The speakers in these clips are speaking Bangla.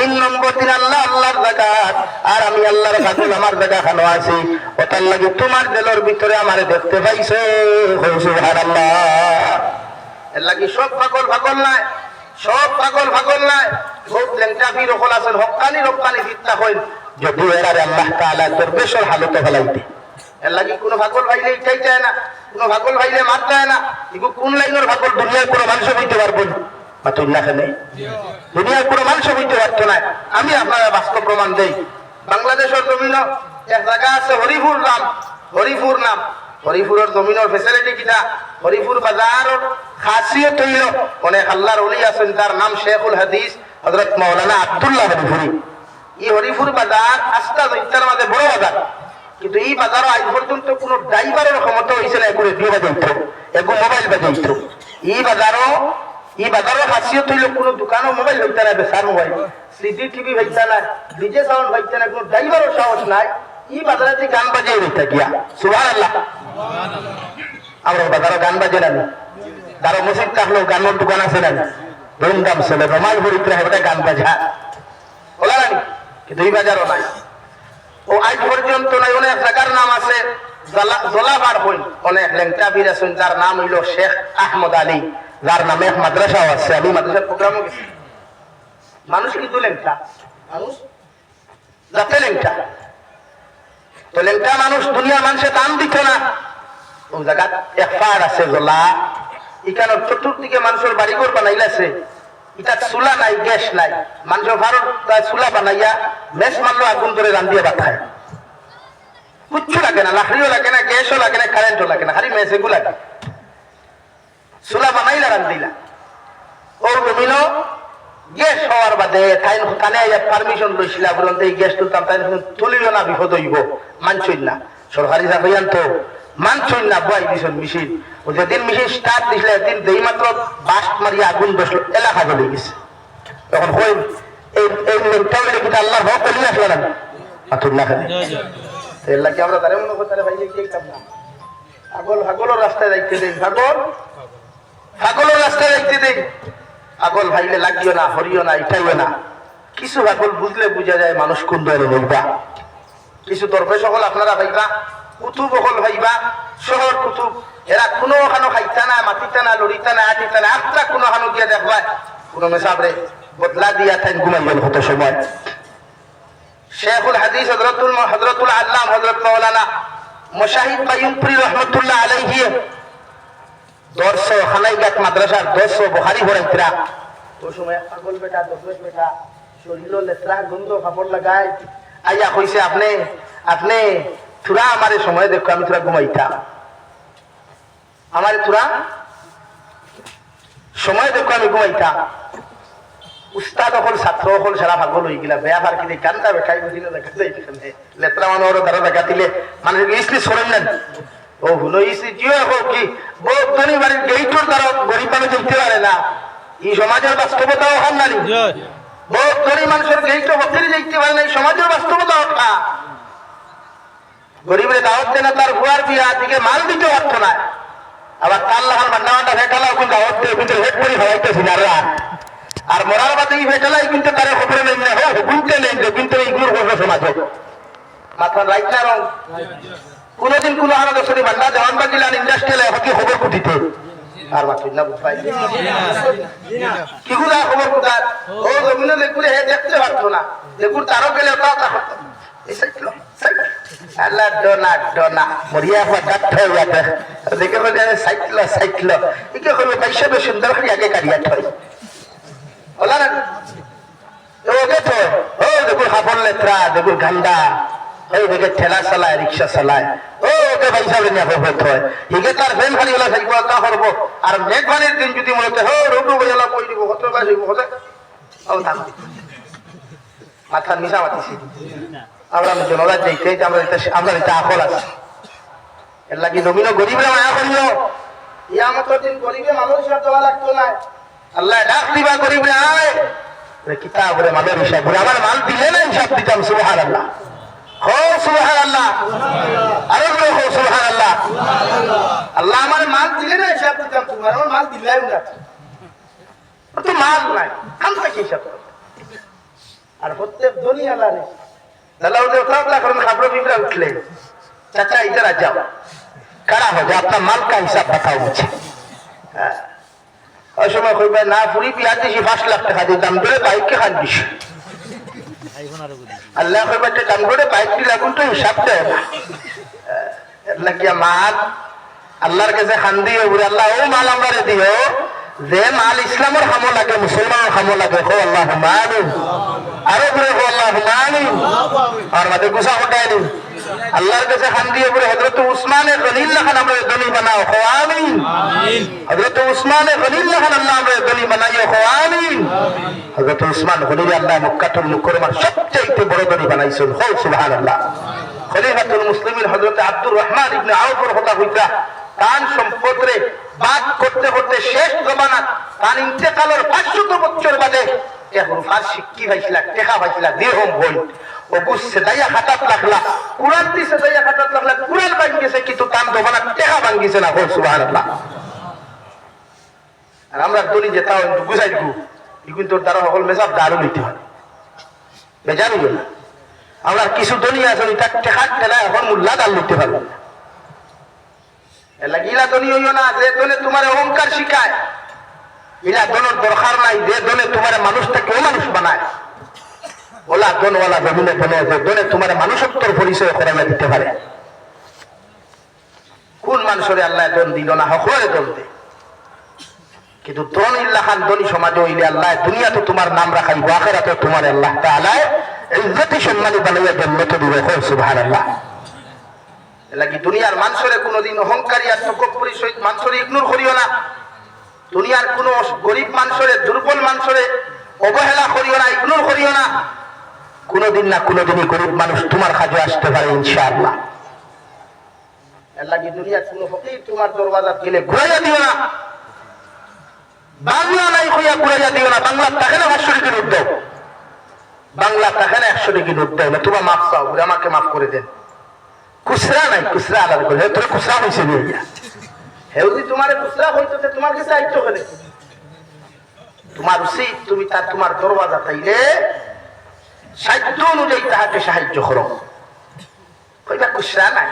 তিন নম্বর দিন আল্লাহ আল্লাহর জাকাত আর আমি আল্লাহর কাছে আমার জায়গা খানো আছি ওটার লাগে তোমার দিলের ভিতরে আমারে দেখতে পাইছো সুবহানাল্লাহ এর লাগি সব পাগল পাগল নাই সব পাগল পাগল নাই বহুত লেংটা বীর হল আছেন হক্কানি রক্কানি ফিতনা হইল যদি এরারে আল্লাহ তাআলা দরবেশের হালতে ফেলাইতে এর লাগি কোনো পাগল ভাইলে ইটাই চায় না কোনো পাগল ভাইলে মার চায় না এগো কোন লাইনের পাগল দুনিয়ার কোনো মানুষ হইতে পারবো না মাতুল না খেলে দুনিয়ার কোনো মানুষ হইতে পারতো না আমি আপনারা বাস্তব প্রমাণ দেই বাংলাদেশের জমিন এক জায়গা আছে হরিপুর নাম হরিপুরের জমিনের ফেসিলিটি কিনা হরিপুর বাজারের খাসিয়ত হইল অনেক আল্লাহর ওলি আছেন তার নাম শেখুল হাদিস হযরত মাওলানা আব্দুল্লাহ হরিপুরি এই হরিপুর বাজার আস্থা জৈতার মাঝে বড় বাজার কিন্তু এই বাজারও আজ পর্যন্ত কোনো ড্রাইভারের ক্ষমতা হয়েছে না করে দিয়ে বাজাইত এবং মোবাইল বাজাইত এই বাজারও খাসিয়ত হইল কোনো দোকানও মোবাইল হইতে না বেসার মোবাইল সিডি টিভি হইতে না ডিজে সাউন্ড হইতে না কোনো ড্রাইভারও সাহস নাই এই বাজারে গান বাজিয়ে হইতে গিয়া সুবহানাল্লাহ আমরা বাজারে গান বাজে না তারও মসজিদ থাকলেও গানের দোকান আছে না ধুমধাম চলে রমাল হরিপুরে হবে গান বাজা বলা না কিন্তু এই বাজারও নাই ও আজ পর্যন্ত নাই অনেক জায়গার নাম আছে জলাবার হইল অনেক লেংটা বীর আছেন যার নাম হইল শেখ আহমদ আলী যার নামে এক মাদ্রাসাও আছে আমি মাদ্রাসার প্রোগ্রামও গেছি মানুষ কিন্তু লেংটা মানুষ যাতে লেংটা তো লেংটা মানুষ দুনিয়া মানুষের দাম দিত না ও জায়গা এক পাড় আছে জলা এখানে চতুর্দিকে মানুষের বাড়িঘর বানাইলাছে এটা চুলা নাই গ্যাস নাই মানুষের ভারত চুলা বানাইয়া মেস মারলো আগুন ধরে রান্ধিয়ে বাতায় কিচ্ছু লাগে না লাকড়িও লাগে না গ্যাসও লাগে না কারেন্টও লাগে না খালি মেস এগুলো লাগে চুলা বানাইলা রান্ধিলা ওর জমিন গ্যাস হওয়ার বাদে তাই কানে পারমিশন লইছিলা বলুন এই গ্যাস তুলতাম তাই তুলিও না বিপদ হইব মানছই না সরকারি চাকরি আনতো মানছই না বই দিছন মেশিন ও যেদিন মেশিন স্টার্ট দিছিল একদিন দেই মাত্র বাস্ট মারিয়া আগুন বসলো এলাকা জ্বলে গেছে তখন কই এই মেন্টাল লেগে আল্লাহর হক কলি আসলো না আতুল না খালি এর লাগি আমরা তারে মনে করতে ভাই কি কাম না পাগলের রাস্তায় যাইতে দেই পাগলের রাস্তায় যাইতে দেই পাগল ভাইলে লাগিও না হরিও না ইটাইও না কিছু পাগল বুঝলে বুঝা যায় মানুষ কোন ধরে বলবা কিছু দরবে সকল আপনারা ভাইবা কুতুব হল ভাইবা শহর কুতুব এরা কোনো খানো খাইতা না মাতিতা না লড়িতা না আটিতা না আত্রা কোনো খানো গিয়া দেখবা কোনো মেসাবরে বদলা দিয়া থাইন ঘুমাইবেন হতো সময় শেখুল হাদিস হযরতুল আল্লাম হযরত মাওলানা মুশাহিদ কাইয়ুমপুরি রহমাতুল্লাহ আলাইহি দর্শ খানাইগাত মাদ্রাসার দর্শ বুখারী পড়াইতরা ওই সময় পাগল বেটা দরবেশ বেটা শরীর লেত্রা গন্ধ কাপড় লাগায় আইয়া কইছে আপনি থুরা আমারে সময় দেখো আমি থুরা ঘুমাইতাম আমারে থুরা সময় দেখো আমি ঘুমাইতাম উস্তাদ হল ছাত্র হল সারা পাগল হয়ে গেলা বেয়াবার কিনে কান্দা বেঠাই বুঝিলে দেখা যাইতেছে লেত্রা মানুষ দ্বারা দেখা দিলে মানুষ ইসলি সরেন নেন ও হুলো ইসলি জিও হোক কি বহুত ধনী বাড়ির গেইটর দ্বারা গরিব মানুষ যেতে পারে না এই সমাজের বাস্তবতাও হন না বহুত ধনী মানুষের গেইটর হতেই যেতে পারে না এই সমাজের বাস্তবতা হতা গরিবের দাওয়াত দেনা তার বুয়ার বিয়া দিকে মাল দিতে পারতো না আবার তার লাহার মান্ডা ফেটালাও কিন্তু দাওয়াত দিয়ে কিন্তু হেড করে খাওয়াইতেছি না আর মরার বাদে এই ফেটালাই কিন্তু তারা খবরে নেই না হো বুঝতে নেই কিন্তু এইগুলোর করবে সমাজে মাথা রাইট না রং কোনদিন কোন আরো দশরি ভান্ডা দেওয়ান বাজিলান ইন্ডাস্ট্রিয়াল হকি খবর কুটিতে আর বাকি না বুঝাই কিগুলা খবর কুটার ও জমিনে লেকুরে হে দেখতে পারতো না লেকুর তারও গেলে ওটাও তা হতো এই সাইকেল আল্লাহ ডোনা মরিয়া হওয়া ডাক্ত হয়ে যাবে দেখে বলে সাইকেল একে হলো পয়সা বেশ সুন্দর করে আগে কারিয়া ঠয় ওলা না ও দেখো ও দেখুন হাফল লেত্রা দেখুন গান্ডা এই দেখে ঠেলা চালায় রিক্সা চালায় ও ওকে পয়সা নিয়ে হত হয় হিগে তার ভেন খালি হলে থাকবো তা করবো আর মেঘ ভানির দিন যদি মনে হচ্ছে হো রোডু বইলা কই দিব কত বাসিব হতে ও থাম মাথা মিশা মাতিছি আমরা জনরাজ যাইতে আমরা এটা আকল আছে এর লাগি জমিন গরিবরা মায়া করিও ইয়ামতের দিন গরিবে মানুষ হিসাব দেওয়া লাগতো না আল্লাহ ডাক দিবা গরিবরে আয় কিতাবরে মালের হিসাব আমার মাল দিলে না হিসাব দিতাম সুবহানাল্লাহ হো সুবহানাল্লাহ আরে হো সুবহানাল্লাহ আল্লাহ আমার মাল দিলে না হিসাব দিতাম তোমার আমার মাল দিলাই না তো মাল নাই কাম থেকে হিসাব আর প্রত্যেক দুনিয়া লাগে দালাও যে উঠা করেন খাবড় বিবরা উঠলে চাচা ইধার আ যাও কারা हो जाए अपना माल का हिसाब बताओ मुझे ওই সময় কইবে না পুরি বিয়া দিছি 5 লাখ টাকা দিয়ে দাম ধরে বাইক কে খান দিছি আল্লাহ কইবে তে দাম ধরে বাইক কি লাগুন তো হিসাব দে লাগিয়া মাল আল্লাহর কাছে খান দিও বলে আল্লাহ ও মাল আমারে দিও যে মাল ইসলামের খামো লাগে মুসলমানের খামো লাগে হো আল্লাহুম্মা আমিন আরে বলে হো আল্লাহুম্মা আমিন আর মাঝে গুসা হটায়নি আল্লাহর কাছে খান দিয়ে বলে হযরত উসমানে গনিল্লাহ খান আমরা দলি বানাও হো আমিন হযরত উসমানে গনিল্লাহ খান আল্লাহ আমরা দলি বানাইও হো আমিন হযরত উসমান গনি আল্লাহ মক্কাতুল মুকাররমার সবচেয়ে বড় দলি বানাইছেন হো সুবহানাল্লাহ খলিফাতুল মুসলিমিন হযরত আব্দুর রহমান ইবনে আউফের কথা হইতা তান সম্পদরে বাদ করতে করতে শেষ জমানাত তান ইন্তেকালের 500 বছর বাদে এখন ফার্সি কি হইছিল টেকা হইছিল দিরহম বই ও গুছে দাইয়া হাতাত লাগলা কুরআন দিছে দাইয়া হাতাত লাগলা কুরআন ভাঙিছে কিন্তু তান জমানাত টেকা ভাঙিছে না সুবহানাল্লাহ আর আমরা দলি যেটা গুছাই গু কিন্তু তারা সকল মেসাব দারু নিতে হয় বেজানি না আমরা কিছু দলি আছে এটা টেকা টেলা এখন মুল্লা দাল নিতে পারবো না এলাগিলা দলি হইও না যে দলে তোমার অহংকার শিখায় ইলা দলের দরকার নাই যে দলে তোমার মানুষটাকে মানুষ বানায় ওলা দনওয়ালা জমিনে বলে যে দলে তোমার মানুষত্বর পরিচয় করে দিতে পারে কোন মানুষের আল্লাহ দন দিল না হকরে দন দে কিন্তু দন ইল্লাহ খান দলি সমাজে হইলে আল্লাহ দুনিয়াতে তোমার নাম রাখাই আখিরাতে তোমার আল্লাহ তাআলা ইজ্জতি সম্মানী বানাইয়া জান্নাতে দিবে সুবহানাল্লাহ লাগি দুনিয়ার মানুষের কোনদিন অহংকারী আর তকব্বুরি সহিত মানুষের ইগনোর করিও না দুনিয়ার কোন গরিব মানুষের দুর্বল মানুষের অবহেলা করিও না ইগনোর করিও না কোনদিন না কোনদিনই গরিব মানুষ তোমার কাজে আসতে পারে ইনশাআল্লাহ এর লাগি দুনিয়ার কোন ফকির তোমার দরওয়াজা গেলে ঘুরাইয়া দিও না বাংলা নাই কইয়া ঘুরাইয়া দিও না বাংলা টাকা না 500 টাকা নোট দাও বাংলা টাকা না 100 টাকা নোট দাও না তোমার মাফ চাও আমাকে মাফ করে দেন খুচরা নাই খুচরা আলাদা করে তোর খুচরা হয়েছে নিয়ে হেউদি তোমার খুচরা হইতো তোমার কাছে আইতো কেন তোমার উচিত তুমি তার তোমার দরওয়াজা তাইলে সাহায্য অনুযায়ী তাহাকে সাহায্য করো কইবা খুচরা নাই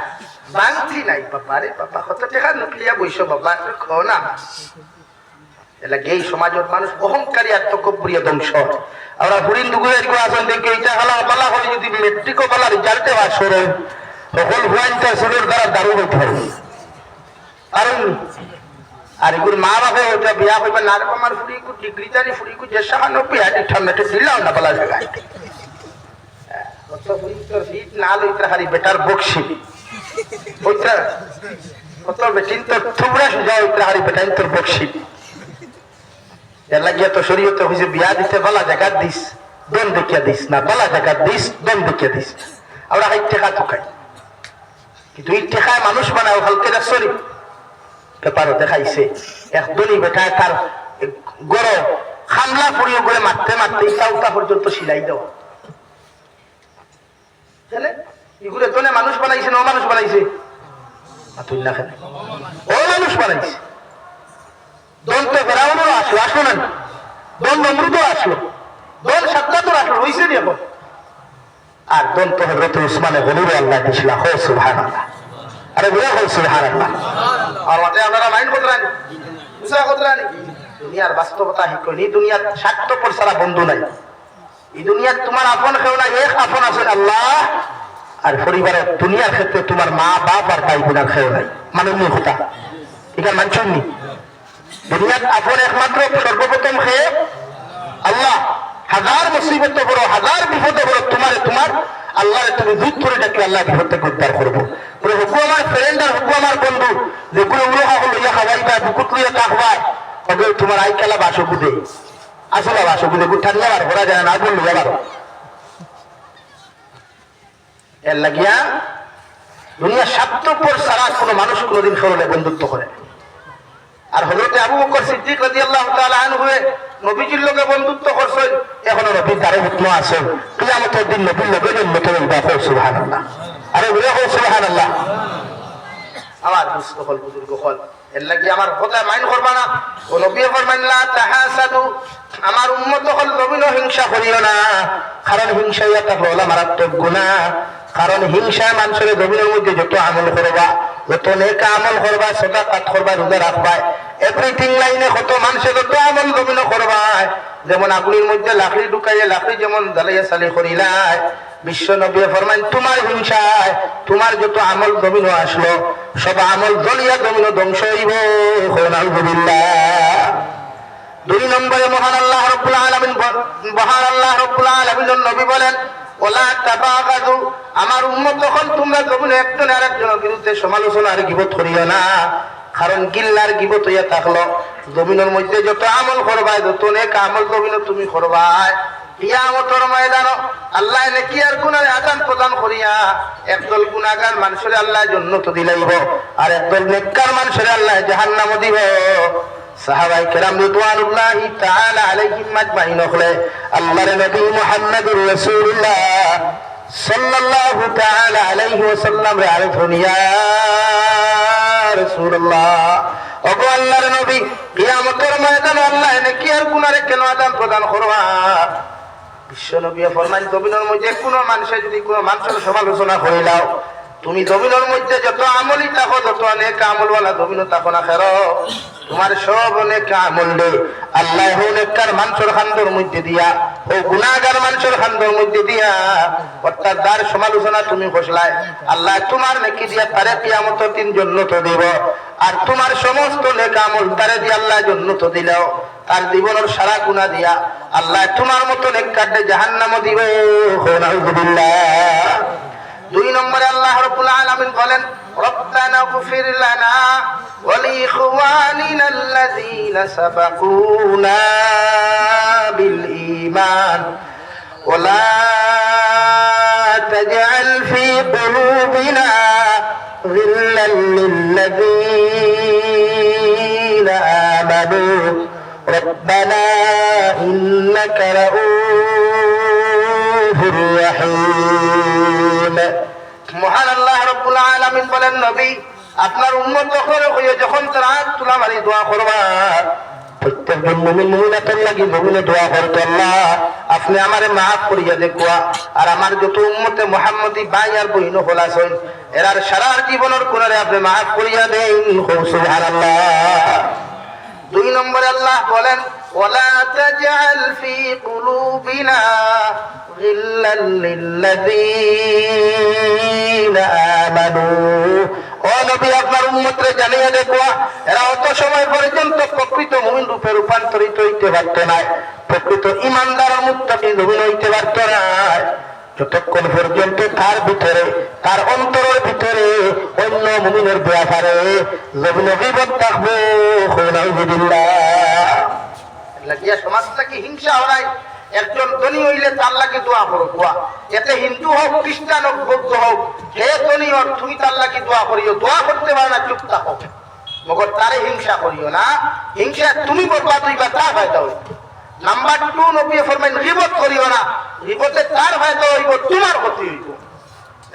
বাংতি নাই বাবা রে বাবা কত টাকা নুকলিয়া বইছো বাবা খো না এলা এই সমাজের মানুষ অহংকারী আর তকব্বুরি ধ্বংস আমরা হরিণ দুগুয়ের কো আসন দেখে এটা হালা বালা হলে যদি মেট্রিকও বালা রেজাল্টে পাস করো তখন হুয়াইটা সুরের দ্বারা দারু হইতে পারবে কারণ আর এগুলো মা বাপে ওটা বিয়া হইবে না আমার ফুড়ি কু ডিগ্রি জানি ফুড়ি কু যে সাহানো পিয়াটি ঠান্ডাতে দিলাও না বালা জায়গায় কত ফুড়ি তোর ফিট না লইতে হারি বেটার বকশি ওইটা কত বেটিন তোর থুবরা সুজা ওইটা হারি বেটাইন তোর বকশি এর লাগিয়া তো শরীয়তে হইছে বিয়া দিতে বালা জায়গা দিস দন দেখিয়া দিস না বালা জায়গা দিস দন দেখিয়া দিস আমরা হাই টেকা ঠকাই কিন্তু এই টেকায় মানুষ বানায় হালকে রাসরি পেপারও দেখাইছে একদলই বেটায় তার গড় হামলা পড়িয়ে করে মারতে মারতে ইটা পর্যন্ত সিলাই দেওয়া এগুলো দলে মানুষ বানাইছে না মানুষ বানাইছে ও মানুষ বানাইছে দন্ত ফেরাউনও আসলো আসলো না দল নমরুদও আসলো দল সাদ্দাতও আসলো হইছে নি এখন আর দন্ত হযরত উসমানে গনিরে আল্লাহ দিছিলা হো সুবহানাল্লাহ আরে বলে হো সুবহানাল্লাহ আর ওটা আপনারা মাইন্ড করতেন বুঝা করতেন দুনিয়ার বাস্তবতা হিকনি দুনিয়ার স্বার্থপর সারা বন্ধু নাই এই দুনিয়ার তোমার আপন কেউ নাই এক আপন আছেন আল্লাহ আর পরিবারের দুনিয়ার ক্ষেত্রে তোমার মা বাপ আর ভাই বোনের কেউ নাই মাননীয় কথা এখানে মানছেন নি দুনিয়ার আপন একমাত্র সর্বপ্রথম খেয়ে আল্লাহ হাজার মুসিবত বড় হাজার বিপদে বড় তোমার আল্লাহ তুমি দুধ করে ডাকি আল্লাহ বিপদ থেকে উদ্ধার করবো হুকু আমার ফ্রেন্ড আর হুকু আমার বন্ধু যেগুলো উলোহা লইয়া খাওয়াইবা বুকুত লইয়া কাকবা ওকে তোমার আই খেলা বাসো বুধে আসলে বাসো বুধে গুঠা নিয়ে আবার ঘোরা যায় না বললো আবার এর লাগিয়া দুনিয়া স্বার্থপর ছাড়া কোনো মানুষ কোনোদিন সরলে বন্ধুত্ব করে আর হযরত আবু বকর সিদ্দিক রাদিয়াল্লাহু তাআলা আনহু নবীজির লগে বন্ধুত্ব করছেন এখনো নবীর দ্বারে হুকম আছে কিয়ামতের দিন নবীর লগে জন্মত হইবা সুবহানাল্লাহ আরে বলে সুবহানাল্লাহ আমার দুস্থ হল বুজুর্গ হল এর লাগি আমার কথা মাইন করবা না ও নবী ফরমান লা তাহাসাদু আমার উম্মত হল নবীন হিংসা করিও না কারণ হিংসা একটা হলো মারাত্মক গুনাহ কারণ হিংসা মানুষের জমিনের মধ্যে যত আমল করবা যত নেক আমল করবা সাদাকাত করবা রোজা রাখবা এভরিথিং লাইনে কত মানুষের যত আমল জমিন করবা যেমন আগুনের মধ্যে লাকড়ি ঢুকাইয়া লাকড়ি যেমন জ্বালাইয়া সালি করিলাই বিশ্ব নবী ফরমান তোমার হিংসায় তোমার যত আমল জমিন আসলো সব আমল জ্বলিয়া জমিন ধ্বংস হইব নাউযুবিল্লাহ। 2 নম্বরে মহান আল্লাহ রাব্বুল আলামিন নবী বলেন ওলা তাবাগাদু আমার উম্মত যখন তোমরা জমিনে একজন আরেকজনের বিরুদ্ধে সমালোচনা আর গীবত করিও না কারণ গিল্লার গীবত হইয়া থাকলো জমিনের মধ্যে যত আমল করবা যত নেক আমল জমিনে তুমি করবা কিয়ামতের ময়দানে আল্লাহ নেকি আর গুনাহ আদান প্রদান করিয়া একদল গুনাহগার মানুষের আল্লাহ জান্নাত দিলাইব আর একদল নেককার মানুষের আল্লাহ জাহান্নাম দিব। সাহাবায়ে কেরাম রিদওয়ানুল্লাহি তাআলা আলাইহিম আজমাইন হলে আল্লাহর নবী মুহাম্মদুর রাসূলুল্লাহ সাল্লাল্লাহু তাআলা আলাইহি ওয়াসাল্লাম রে আরফুন ইয়া রাসূলুল্লাহ ওগো আল্লাহর নবী কিয়ামতের ময়দানে আল্লাহ নেকি আর গুনাহরে কেন আদান প্রদান করবা বিশ্ব নবী ফরমান জমিনের মধ্যে কোন মানুষে যদি কোন মানুষের সমালোচনা করিলাও তুমি জমিনের মধ্যে যত আমলই থাকো যত নেক আমলওয়ালা জমিনও থাকো না খের তোমার সব নেক আমল দে আল্লাহ নেককার মানুষের খান্দর মধ্যে দিয়া ও গুনাহগার মানুষের খান্দর মধ্যে দিয়া অর্থাৎ যার সমালোচনা তুমি কষলাই আল্লাহ তোমার নেকি দিয়া তারে কিয়ামতের দিন জান্নাত দিব আর তোমার সমস্ত নেক আমল তারে দিয়ে আল্লাহ জান্নাত দিলেও তার জীবনের সারা গুনাহ দিয়া আল্লাহ তোমার মত নেককারকে জাহান্নামে দিবে নাউযুবিল্লাহ। 2 নম্বরে আল্লাহ রাব্বুল আলামিন বলেন রব্বানা গফির লানা ওয়া লিইখওয়ানিনা আল্লাযীনা সাবাকুনা বিল ঈমান ওয়া লা তাজআল ফী কুলুবিনা গিল্লান লিল্লাযীনা আমানু রব্বানা ইন্নাকা রাউফুর রাহিম। মহান আল্লাহ রাব্বুল আলামিন বলেন নবী আপনার উম্মত যখন তারা হাত তুলা মারি দোয়া করবা প্রত্যেকজন মুমিন মুমিনাতের লাগি মুমিনে দোয়া করতে আল্লাহ আপনি আমারে মাফ করিয়া দেখুয়া আর আমার যত উম্মতে মুহাম্মদী ভাই আর বহিন হল আছেন এরার সারা জীবনের গুনাহে আপনি মাফ করিয়া দেন সুবহানাল্লাহ। 2 নম্বরে আল্লাহ বলেন ওয়ালা তাজআল ফী কুলুবিনা গিল্লান লিল্লাযীনা আমানু ও নবী আপনার উম্মতরে জানিয়ে দেখুয়া এরা অত সময় পর্যন্ত প্রকৃত মুমিন রূপে রূপান্তরিত হইতে পারত না প্রকৃত ঈমানদার মুত্তাকী মুমিন হইতে পারত না যতক্ষণ পর্যন্ত তার ভিতরে তার অন্তরের ভিতরে অন্য মুমিনের ব্যাপারে জমিনে গীবত থাকবে নাউযুবিল্লাহ। লাগিয়া সমাজটা কি হিংসা হয় একজন ধনী হইলে তার লাগে দোয়া করো দোয়া এতে হিন্দু হোক খ্রিস্টান হোক বৌদ্ধ হোক হে ধনী হোক তুমি তার লাগে দোয়া করিও দোয়া করতে পারো না চুপ থাকো মগর তারে হিংসা করিও না হিংসা তুমি বরবাদ হইবা তার ফায়দা হইবে। নাম্বার 2 নবী ফরমান গীবত করিও না গীবতে তার ফায়দা হইব তোমার ক্ষতি হইব।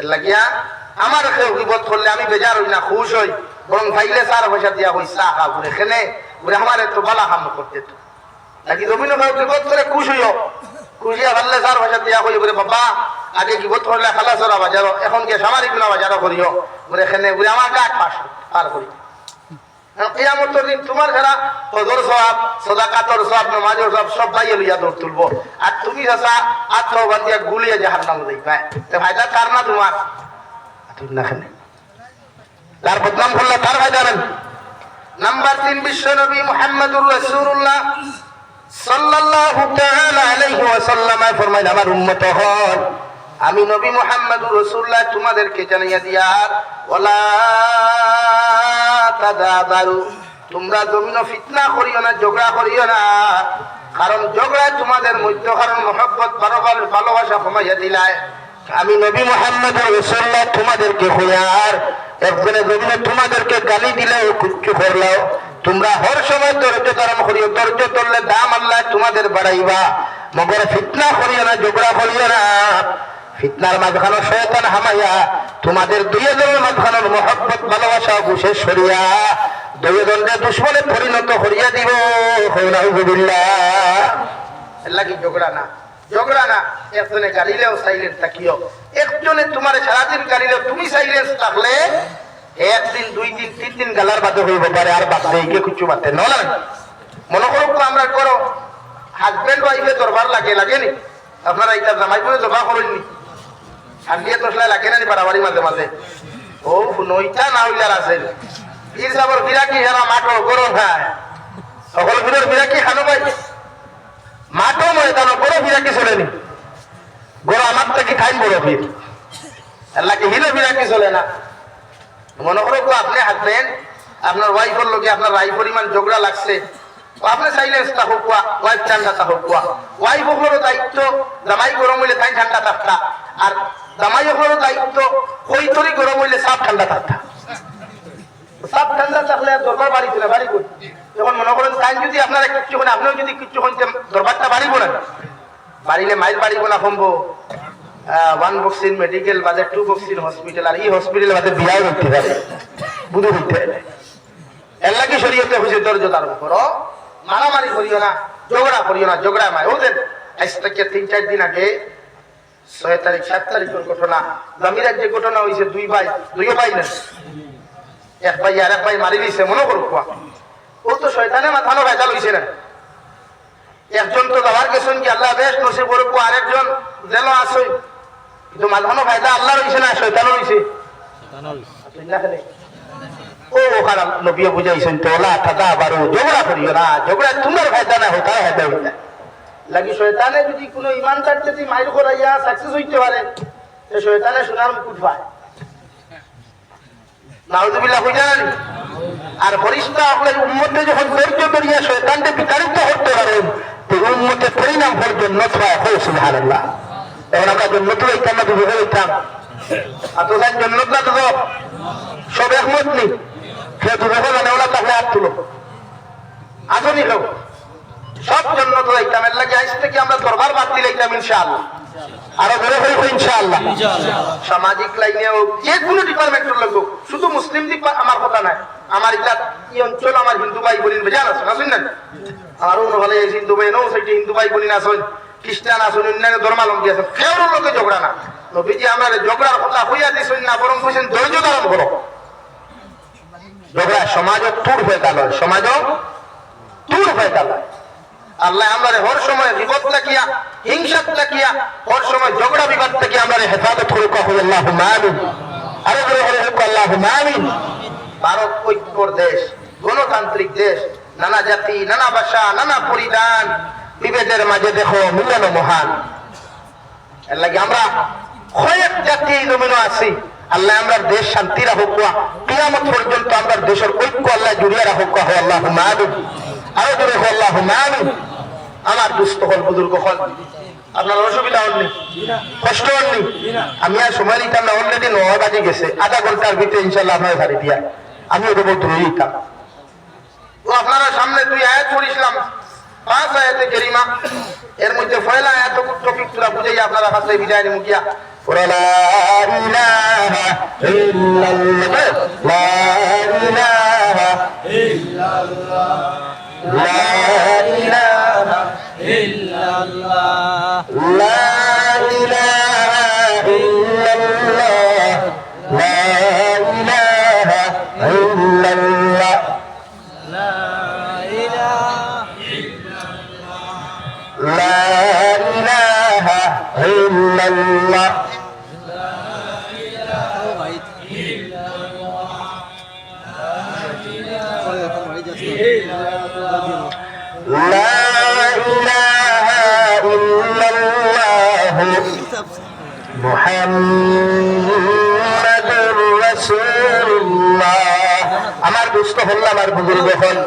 এর লাগিয়া আমার কেউ গীবত করলে আমি বেজার হই না খুশ হই বরং ভাইলে 4 পয়সা দিয়া হই চা খা ঘুরে খেলে ঘুরে আমার একটু বালা কাম করতে তো নাকি জমিন গীবত করে খুশ হইও খুশিয়া ভাললে 4 পয়সা দিয়া হই বলে বাবা আগে গীবত করলে খালাসরা বাজারো এখন কে সামারিক না বাজারো করিও ঘুরে খেলে ঘুরে আমার গাট পাস আর করি কিয়ামতের দিন তোমার ঘরা হজর সওয়াব সাদাকাতের সওয়াব নামাজের সওয়াব সব ভাই লইয়া দৌড় তুলবো আর তুমি চাচা আত্ম বান্দিয়া গুলিয়ে জাহান্নামে যাইবা তে ফায়দা কার না তোমার তুমি না খেলে তার বদনাম করলে তার ফায়দা নেই। নাম্বার 3 বিশ্ব নবী মুহাম্মদুর রাসূলুল্লাহ সাল্লাল্লাহু তাআলা আলাইহি ওয়াসাল্লাম ফরমায় আমার উম্মত হল আমি নবী মুহাম্মদুর রাসূলুল্লাহ তোমাদেরকে জানিয়ে দিয়ার ওয়ালা তাদাবারু তোমরা জমিন ফিতনা করিও না ঝগড়া করিও না কারণ ঝগড়া তোমাদের মধ্যে কারণ মহব্বত ভালোবাসা কমাইয়া দিলায় আমি নবী মুহাম্মদুর রাসূলুল্লাহ তোমাদেরকে কইয়ার একজনে জমিনে তোমাদেরকে গালি দিলে কুচ্ছু করলাও তোমরা হর সময় ধৈর্য ধারণ করিও ধৈর্য ধরলে দাম আল্লাহ তোমাদের বাড়াইবা মগর ফিতনা করিও না ঝগড়া করিও না ফিতনার মাঝখানে শয়তান হামাইয়া তোমাদের দুইজনের মাঝখানে মহব্বত ভালোবাসা ঘুষে সরিয়া দুইজনের দুশ্মনে পরিণত করিয়া দিব। কি ঝগড়া না, ঝগড়া না। একজনে গালিলেও সাইলেন্স থাকিও, একজনে তোমার সারাদিন গালিলেও তুমি সাইলেন্স থাকলে একদিন, 2 দিন, 3 দিন গালার বাদে হইব পারে, আর বাদ দিয়ে কিছু বাদে নয়। মনে করো আমরা করো হাজবেন্ড ওয়াইফে দরবার লাগেনি? আপনারা এটা জামাই করে দরবার করেননি? হান্ডিয়ে তোষলা লাগে না বাড়াবাড়ি মাঝে মাঝে? ও নইটা না হইলার আছে বীর সাবর বিরাকি হেরা মাঠো গরম খায়, সকল বীরের বিরাকি খানো পাই মাঠো ময়দানো বড় বিরাকি চলেনি। গরু আমার থেকে খাইন বড় বীর, আল্লাহকে হিলো বিরাকি চলে না। মনে করো আপনি হাজবেন্ড আপনার ওয়াইফের লোকে আপনার রাই পরিমাণ ঝগড়া লাগছে, আপনি সাইলেন্স থাকুক, ওয়াইফ ঠান্ডা থাকুক। ওয়াইফ হলো দায়িত্ব জামাই গরম হইলে তাই ঠান্ডা থাকতা, আর জামাই হলো দায়িত্ব ওই তরি গরম হইলে সাপ ঠান্ডা থাকতা। সাপ ঠান্ডা থাকলে দরবার বাড়ি না, বাড়ি করি যখন মনে করেন তাই যদি আপনারা কিচ্ছু করেন, আপনিও যদি কিচ্ছু করেন দরবারটা বাড়িব না, বাড়িলে মাইল বাড়িব না সম্ভব। 1 বক্সিন মেডিকেল বাদে 2 বক্সিন হসপিটাল, আর এই হসপিটাল বাদে বিয়াও করতে পারে, বুধু করতে পারে। এর লাগে শরীয়তে হয়েছে ধৈর্য ধারণ করো, মারামারি করিও না, ঝগড়া করিও না। ঝগড়া মায় ওদের আজ থেকে 3-4 দিন আগে 6 তারিখ 7 তারিখের ঘটনা, জমির যে ঘটনা হয়েছে, 2 ভাই, 2 ভাই না, এক ভাই আর এক ভাই মারি দিছে। মনে করো ও তো শয়তানে মাথানো ভেজাল হয়েছে না। একজন তো দাবার গেছেন কি আল্লাহ বেশ নসিব করব, আরেকজন জেল আছে, কিন্তু মাঝখানো ফায়দা আল্লাহ রয়েছে না শয়তানও রয়েছে। ও ওখানে নবীও বুঝাইছেন তো ওলা ঠাদা বারো ঝগড়া করিও না, ঝগড়া তোমার ফায়দা না হোক, ফায়দা হইলে লাগি শয়তানে যদি কোনো ইমানদার যদি মাইর করাইয়া সাকসেস হইতে পারে, সে শয়তানে সোনার মুকুট পায়। নাউজুবিল্লাহ বুঝা জানি। আর ফরিস্তা আপনার উম্মতে যখন ধৈর্য করিয়া শয়তানকে বিতাড়িত করতে পারেন, তো উম্মতের পরিণাম ফল জান্নাত পায়। সুবহানাল্লাহ। এখন আমরা জান্নাত হইতাম না, দুটো হইতাম, আর তো জান্নাত না তো সব একমত নেই। সে দুটো জানে ওলা তাহলে হাত তুলো, আসনি লোক সব জান্নাত হইতাম। এর লাগে আজ থেকে আমরা দরবার বাদ দিলে ইনশাআল্লাহ, আরো ধরে হইব ইনশাআল্লাহ। সামাজিক লাইনেও যে কোনো ডিপার্টমেন্টের লোক, শুধু মুসলিম দিক আমার কথা নাই, আমার এটা এই অঞ্চল আমার হিন্দু ভাই বোন বেজান আছে, আসুন না আমার অন্য হিন্দু ভাই নো সেটি হিন্দু ভাই বোন আসুন, খ্রিস্টান আসুন, অন্যান্য ধর্মালম্বী আসুন, কেউ লোকে ঝগড়া না। নবীজি আমার ঝগড়ার কথা হইয়া দিছেন না, বরং বলছেন ধৈর্য ধারণ করো। ঝগড়া সমাজও তুর হয়ে গেল, সমাজও তুর হয়ে গেল। আল্লাহ আমরা হর সময় বিপদ লাগিয়া, হিংসাত লাগিয়া, হর সময় ঝগড়া বিবাদ থেকে আমরা হেফাজত করুক। আল্লাহুম্মা আমিন। আরো বড় হলে হোক আল্লাহুম্মা আমিন। ভারত ঐক্যর দেশ, গণতান্ত্রিক দেশ, নানা জাতি, নানা ভাষা, নানা পরিধান, বিভেদের মাঝে দেখো মিলন মহান। এর লাগে আমরা কয়েক জাতি জমিনও আছি, আল্লাহ আমরা দেশ শান্তি রাখুক, কিয়ামত পর্যন্ত আমরা দেশের ঐক্য আল্লাহ জুড়িয়ে রাখুক। আল্লাহুম্মা আমিন। আরো জোরে হোক আল্লাহুম্মা আমিন। আমার দুস্থ হল, বুজুর্গ হল, আপনার অসুবিধা হননি, কষ্ট হননি? আমি আর সময় নিতাম না, অলরেডি 9 বাজে গেছে, আধা ঘন্টার ভিতরে ইনশাল্লাহ আপনার গাড়ি দিয়া আমি ওদের বলতে নিতাম। ও আপনারা সামনে 2 আয়াত পড়িছিলাম, 5 আয়াতে কারিমা, এর মধ্যে পয়লা আয়াত টপিক পুরা বুঝাই আপনারা কাছে বিদায় নিমু গিয়া। লা ইলাহা ইল্লাল্লাহ, লা ইলাহা ইল্লাল্লাহ, লা ইলাহা ইল্লাল্লাহ, লা ইলাহা ইল্লাল্লাহ, লা ইলাহা ইল্লাল্লাহ, লা ইলাহা ইল্লাল্লাহ, লা ইলাহা ইল্লাল্লাহ মুহাম্মাদুর রাসূলুল্লাহ। আমার দুস্থ হল, আমার বুজুর্গ হল,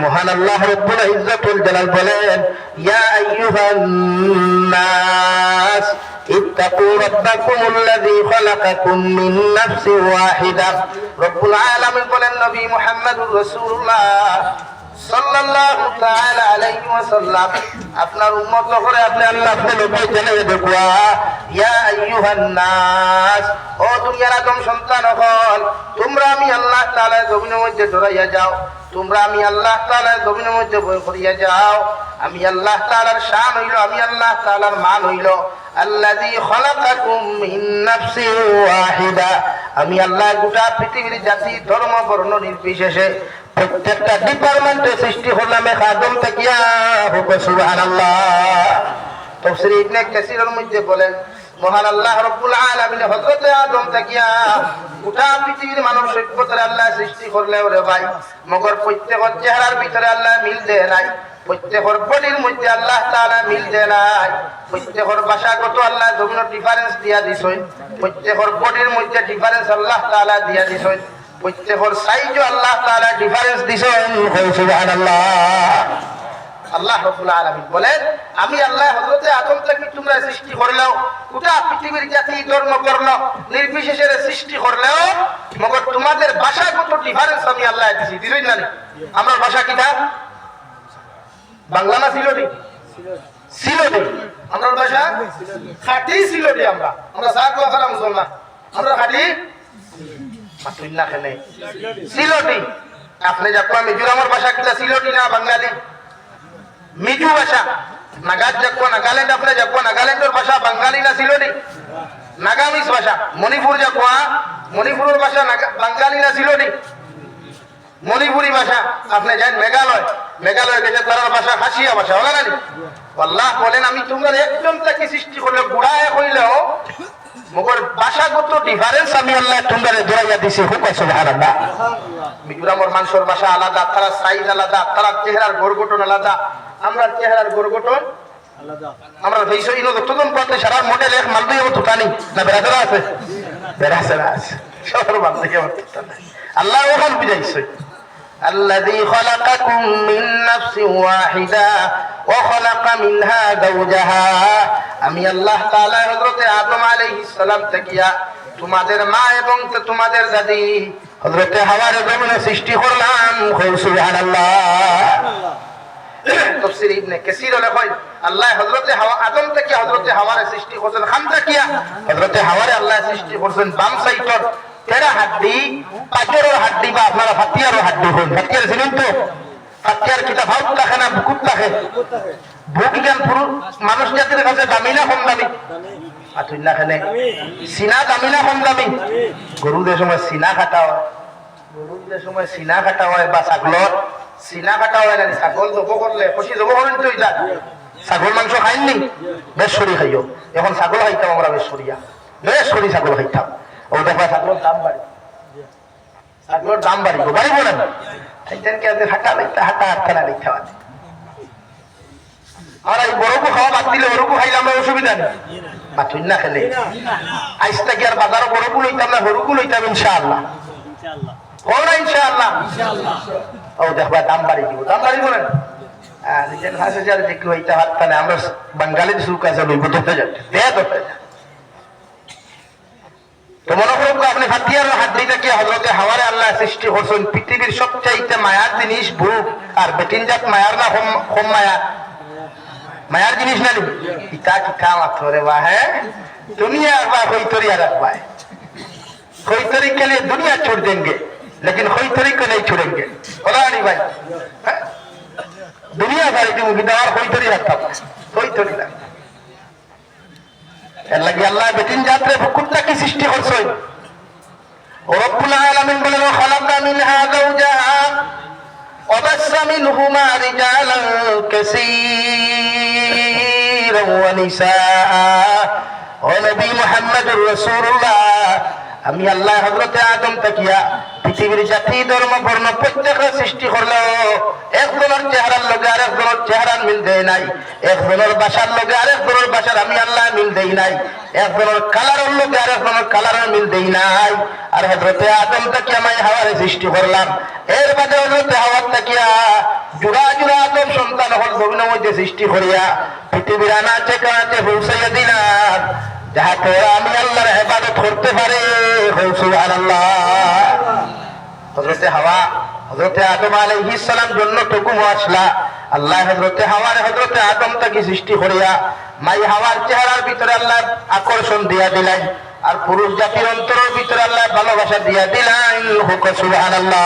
মহান আল্লাহ রাব্বুল ইজ্জতুল জালাল বলেন, ইয়া আইয়ুহান নাস ইত্তাকু রাব্বাকুমুল্লাযী খালাকাকুম মিন নাফসিন ওয়াহিদা। রব্বুল আলামিন বলেন, নবী মুহাম্মদুর রাসূলুল্লাহ সাল্লাল্লাহু তাআলা আলাইহি ওয়াসাল্লাম আপনার উম্মত করে আপনি আল্লাহ আপনি লোকে জেনে দেখুয়া ইয়া আইয়ুহান নাস ও দুনিয়ার আদম সন্তান হল তোমরা আমি আল্লাহ তাআলার জমিনের মধ্যে ডরাইয়া যাও তোমরা আমি আল্লাহ তাআলার জমিনের মধ্যে ভয় করিয়া যাও আমি আল্লাহ তাআলার শান হইল আমি আল্লাহ তাআলার মান হইল আল্লাযী খালাকাকুম মিন নাফসিন ওয়াহিদা আমি আল্লাহ গোটা পৃথিবীর জাতি ধর্ম বর্ণ নির্বিশেষে প্রত্যেকটা ডিপার্টমেন্টে সৃষ্টি হলাম এক আদম থেকে সুবহানাল্লাহ তাফসীর ইবনে কাসীরের মধ্যে বলেন মহান আল্লাহ রাব্বুল আলামিন হযরত আদম থেকে গোটা পৃথিবীর মানব সভ্যতার আল্লাহ সৃষ্টি করলে ওরে ভাই মগর প্রত্যেকের চেহারার ভিতরে আল্লাহ মিল দেয় নাই প্রত্যেকের বডির মধ্যে আল্লাহ তাআলা মিল দেয় নাই প্রত্যেকের ভাষাগত আল্লাহ বিভিন্ন ডিফারেন্স দিয়া দিছেন প্রত্যেকের বডির মধ্যে ডিফারেন্স আল্লাহ তাআলা দিয়া দিছেন প্রত্যেকের সাইজও আল্লাহ তাআলা ডিফারেন্স দিছেন সুবহানাল্লাহ আল্লাহ রাব্বুল আলামিন বলেন আমি আল্লাহ হযরত আদম থেকে তোমরা সৃষ্টি করলেও গোটা পৃথিবীর জাতি ধর্ম বর্ণ নির্বিশেষে সৃষ্টি করলেও মগর তোমাদের ভাষাগত ডিফারেন্স আমি আল্লাহ দিছি দিলেন না আমরা ভাষা কিটা বাংলা না সিলোটি সিলোটি আমরা ভাষা খাঁটি সিলোটি আমরা সাকো খালা মুসলমান আমরা খাঁটি মাতুল্লাহ খেলে সিলোটি আপনি যখন মিজোরামের ভাষা কিটা সিলোটি না বাঙালি মিজু ভাষা নাগাদ যাকো নাগাল্যান্ড আপনি যাকো নাগাল্যান্ডের ভাষা বাঙালি না সিলোটি নাগামিস ভাষা মণিপুর যাকো মণিপুরের ভাষা বাঙালি না সিলোটি মণিপুরি ভাষা আপনি যান মেঘালয় গেছে তার ভাষা খাসিয়া ভাষা বলা না আল্লাহ বলেন আমি তোমার একজন থেকে সৃষ্টি করলে গুড়ায় হইলেও মগর ভাষাগত ডিফারেন্স আমি আল্লাহ তোমার দৌড়াইয়া দিছি হুক সুবহানাল্লাহ মিজোরামের মানুষের ভাষা আলাদা তারা সাইজ আলাদা তারা চেহারার গড়গঠন আলাদা আমরা চেহারার গড়গঠন আলাদা আমরা ভেইসো ইনো তদন করতে সারা মডেল এক মালদই ও তুতানি না বেরাদরা আছে বেরাসরা আছে সবার বান্দে কে আল্লাহ ওখান বুঝাইছে الذي خلقكم من نفس واحدة وخلق منها زوجها আমি আল্লাহ তাআলা হযরত আদম আলাইহিস সালাম থেকে তোমাদের মা এবং তোমাদের দাদি হযরত হাওয়ার জমিনে সৃষ্টি করলাম সুবহানাল্লাহ তাফসীর ইবনে কাসীর লেখেন আল্লাহ হযরত আদম থেকে হযরত হাওয়ার সৃষ্টি করেছেন খামটা কিয়া হযরত হাওয়ারে আল্লাহ সৃষ্টি করেছেন বাম সাইডের তেরা হাড্ডি পাজরের হাড্ডি বা আপনারা ফাতিয়ারও হাড্ডি হন ফাতিয়ার জানেন তো ফাতিয়ার কিটা ভাব থাকে না বুকুত থাকে ভূবিজ্ঞান পুরুষ মানুষ জাতির কাছে দামি না কম দামি আতুল্লাহ খানে সিনা দামি না কম দামি গরুদের সময় সিনা কাটা হয় গরুদের সময় সিনা কাটা হয় বা ছাগলর সিনা কাটা হয় না ছাগল জব করলে খুশি জব করেন তো এটা ছাগল মাংস খাইনি বেশ সরি খাইও এখন ছাগল খাইতাম আমরা বেশ সরিয়া বেশ সরি ছাগল খাইতাম ও দেখবা ছাগলের দাম বাড়ি ছাগলের দাম বাড়ি বাড়িব না খাইতেনকে হাঁটা লাইতে হাঁটা হাঁটা লাইতে পারে আর এই বড়কু খাওয়া বাদ দিলে বড়কু খাইলে আমরা অসুবিধা নেই মাথুন না খেলে আইসটা কি আর বাজারও বড়কু লইতাম না বড়কু লইতাম ইনশাআল্লাহ ওরা ইনশাআল্লাহ ও দেখবা দাম বাড়ি দিব দাম বাড়িব না নিজের ভাষা যারা দেখি হইতে হাত তাহলে আমরা বাঙালির সুখ আছে লইব ধরতে যাচ্ছে দেয়া ধরতে যায় তো মনে করুন আপনি ফাতিয়ার হাড্ডিটা কি হযরতে হাওয়ারে আল্লাহ সৃষ্টি করছেন পৃথিবীর সবচাইতে মায়ার জিনিস ভূখ আর বেটিন জাত মায়ার না কম মায়া মায়ার জিনিস না ইটা কি কাম আথরে বা হ্যাঁ दुनिया कोई तरीका रखवा है, कोई तरीके लिए दुनिया छोड़ देंगे लेकिन कोई तरीके नहीं छोड़ेंगे। बोला नहीं भाई, दुनिया सारी की मुगीदार कोई तरीका रखता कोई तरीका लगे अल्लाह बेटिन जाते कुत्ता की सृष्टि कर सोई और रब्बुल आलमीन बोले लो खलक़ना मिनहा ज़ौजहा व बस्सा मिनहुमा रिजालन कसीरन व निसाआ ও নবী মুহাম্মদুর রাসূলুল্লাহ, আমি আল্লাহ হযরতে আদম তাকিয়া পৃথিবীর জাতি ধর্ম বর্ণ প্রত্যেকের সৃষ্টি করলো। একজনের চেহারার লগে আর একজনের চেহারার মিল দেয় নাই, একজনের বাসার লগে আর একজনের বাসার আমি আল্লাহ মিল দেই নাই, একজনের কালারের লগে আর একজনের কালারের মিল দেই নাই। আর হযরতে আদম তাকিয়া আমি হাওয়ারে সৃষ্টি করলাম। এর বাদে হযরতে হাওয়া তাকিয়া জোড়া জোড়া আদম সন্তান হল জমিনের মধ্যে সৃষ্টি করিয়া পৃথিবীর আনাচে কানাচে পৌঁছাইয়া দিলাম, যাহাতে আমি আল্লাহর ইবাদত করতে পারে। সুবহানাল্লাহ। হযরতে হাওয়া হযরতে আদম আলাইহিস সালাম জন্নতকু আসলা আল্লাহ হযরতে হাওয়ার হযরতে আদম তাকে সৃষ্টি করিয়া মাই হাওয়ার চেহারার ভিতরে আল্লাহ আকর্ষণ দিয়া দিলেন আর পুরুষ জাতির অন্তরের ভিতরে আল্লাহ ভালোবাসা দিয়া দিলেন হুক সুবহানাল্লাহ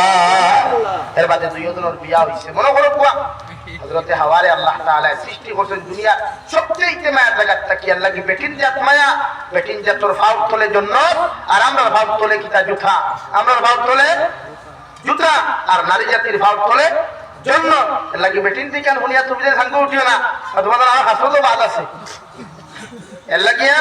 এর বাদে দুইজনের বিয়া হইছে মনে করো কুয়া হযরতে হাওয়ারে আল্লাহ তাআলা সৃষ্টি করেছেন দুনিয়ার সবচেয়ে মায়া জায়গাটা কি আল্লাহ কি বেটিন জাত মায়া বেটিন জাতর ভাব তোলে জান্নাত আর আমরা ভাব তোলে কিতা জুতা আমরা ভাব তোলে জুতা আর নারী জাতির ভাব তোলে জান্নাত লাগি বেটিন দিকান হুনিয়া তুমি যে সাঙ্গ উঠিও না তোমাদের আর হাসতো বাদ আছে এর লাগিয়া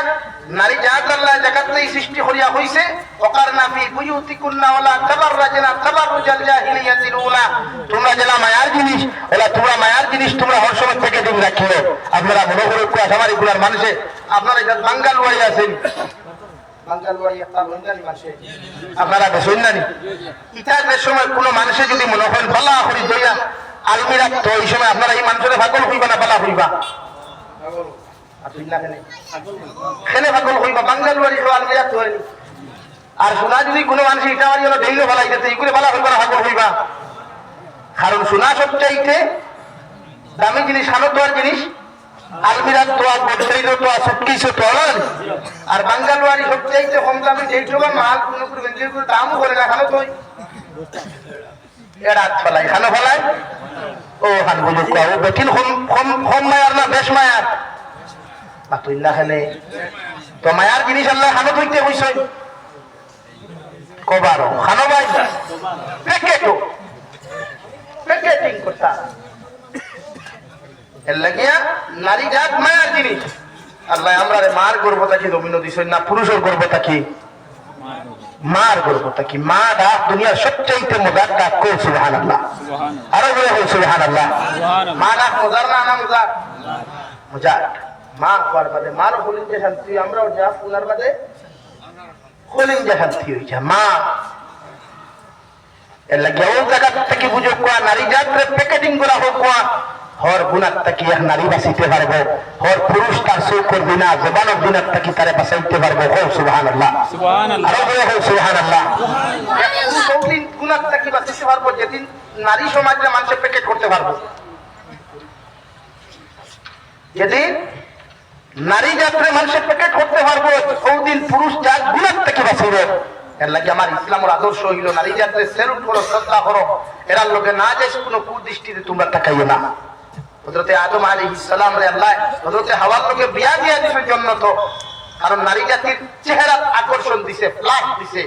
নারী জাত আল্লাহ জাগাতই সৃষ্টি করিয়া হইছে ওকারনা ফি বুয়ুতিকুন্না ওয়ালা তাবাররাজনা তাবাররুজাল জাহিলিয়াতিল উলা তোমরা যেলা মায়ার জিনিস ওলা তোমরা মায়ার জিনিস তোমরা হর সময় থেকে দিন রাখিও আপনারা মনে করে কো আমার এগুলার মানুষে আপনারা এটা বাঙ্গাল ওয়াই আছেন বাঙ্গাল ওয়াই একটা বাঙ্গালি মানুষে আপনারা দেখুন না নি ইতার সময় কোন মানুষে যদি মনে হয় বালা করি দইয়া আলমিরা তো এই সময় আপনারা এই মানুষের পাগল হইবা না বালা হইবা পাগল আর সোনা যদি কোনো মানুষ ইটা মারি হলো ঢেইলো ভালাই যেতে এইগুলো ভালো হইবা না পাগল হইবা কারণ সোনা সবচাইতে দামি জিনিস হালত দেওয়ার জিনিস আলমিরার তোয়া গোটাইরও তোয়া সবকিছু তোলার আর বাঙ্গালওয়ারি সবচাইতে কম দামি ঢেইটো বা মাল কোনো করে বেঞ্জির করে দামও করে না খানো তুই এরাত ফলাই খানো ফলাই ও খান বুঝুক ও বেঠিন কম মায়ার না বেশ মায়ার তো মায়ার জিনিস আল্লাহ খানো ধরতে হইছে কবারও খানো ভাই প্যাকেটিং করতা এর লাগিয়া নারী জাত মায়ার জিনিস আল্লাহ আমরা মার গর্বতা কি দমিনো দিছেন না পুরুষের গর্বতা কি মার গর্বতা কি মা ডাক দুনিয়ার সবচাইতে মজার ডাক কর সুবহানাল্লাহ আরো বলে হল সুবহানাল্লাহ মা ডাক মজার না না মজার মজার মা হওয়ার বাদে মারও হলিন যে শান্তি আমরাও যা পুনার বাদে হলিন যে শান্তি হয়েছে মা এর লাগে ওই জায়গা থেকে বুঝো কোয়া নারী জাতরে প্যাকেটিং করা হোক কোয়া হর গুণার তাকি নারী বাঁচিতে পারবো হর পুরুষ তার চৌকর বিনা জবানের দিনার তাকি তারে বাঁচাইতে পারবো হো সুবহানাল্লাহ আরো বলে হো সুবহানাল্লাহ কোনদিন গুণার তাকি বাঁচিতে পারবো যেদিন নারী সমাজে মানুষের প্যাকেট করতে পারবো যেদিন নারী জাতরে মানুষের প্যাকেট করতে পারবো ওদিন পুরুষ জাত গুণার থেকে বাঁচিবে এর লাগে আমার ইসলামের আদর্শ হইল নারী জাতরে সেলুট করো শ্রদ্ধা করো এরার লোকে না যাই কোনো কুদৃষ্টিতে তোমরা তাকাইও না হযরতে আদম আলাইহিস সালাম রে আল্লাহ হযরতে হাওয়ার লোকে বিয়া দিয়া দিছে জান্নাত কারণ নারী জাতির চেহারা আকর্ষণ দিছে ফ্লাশ দিছে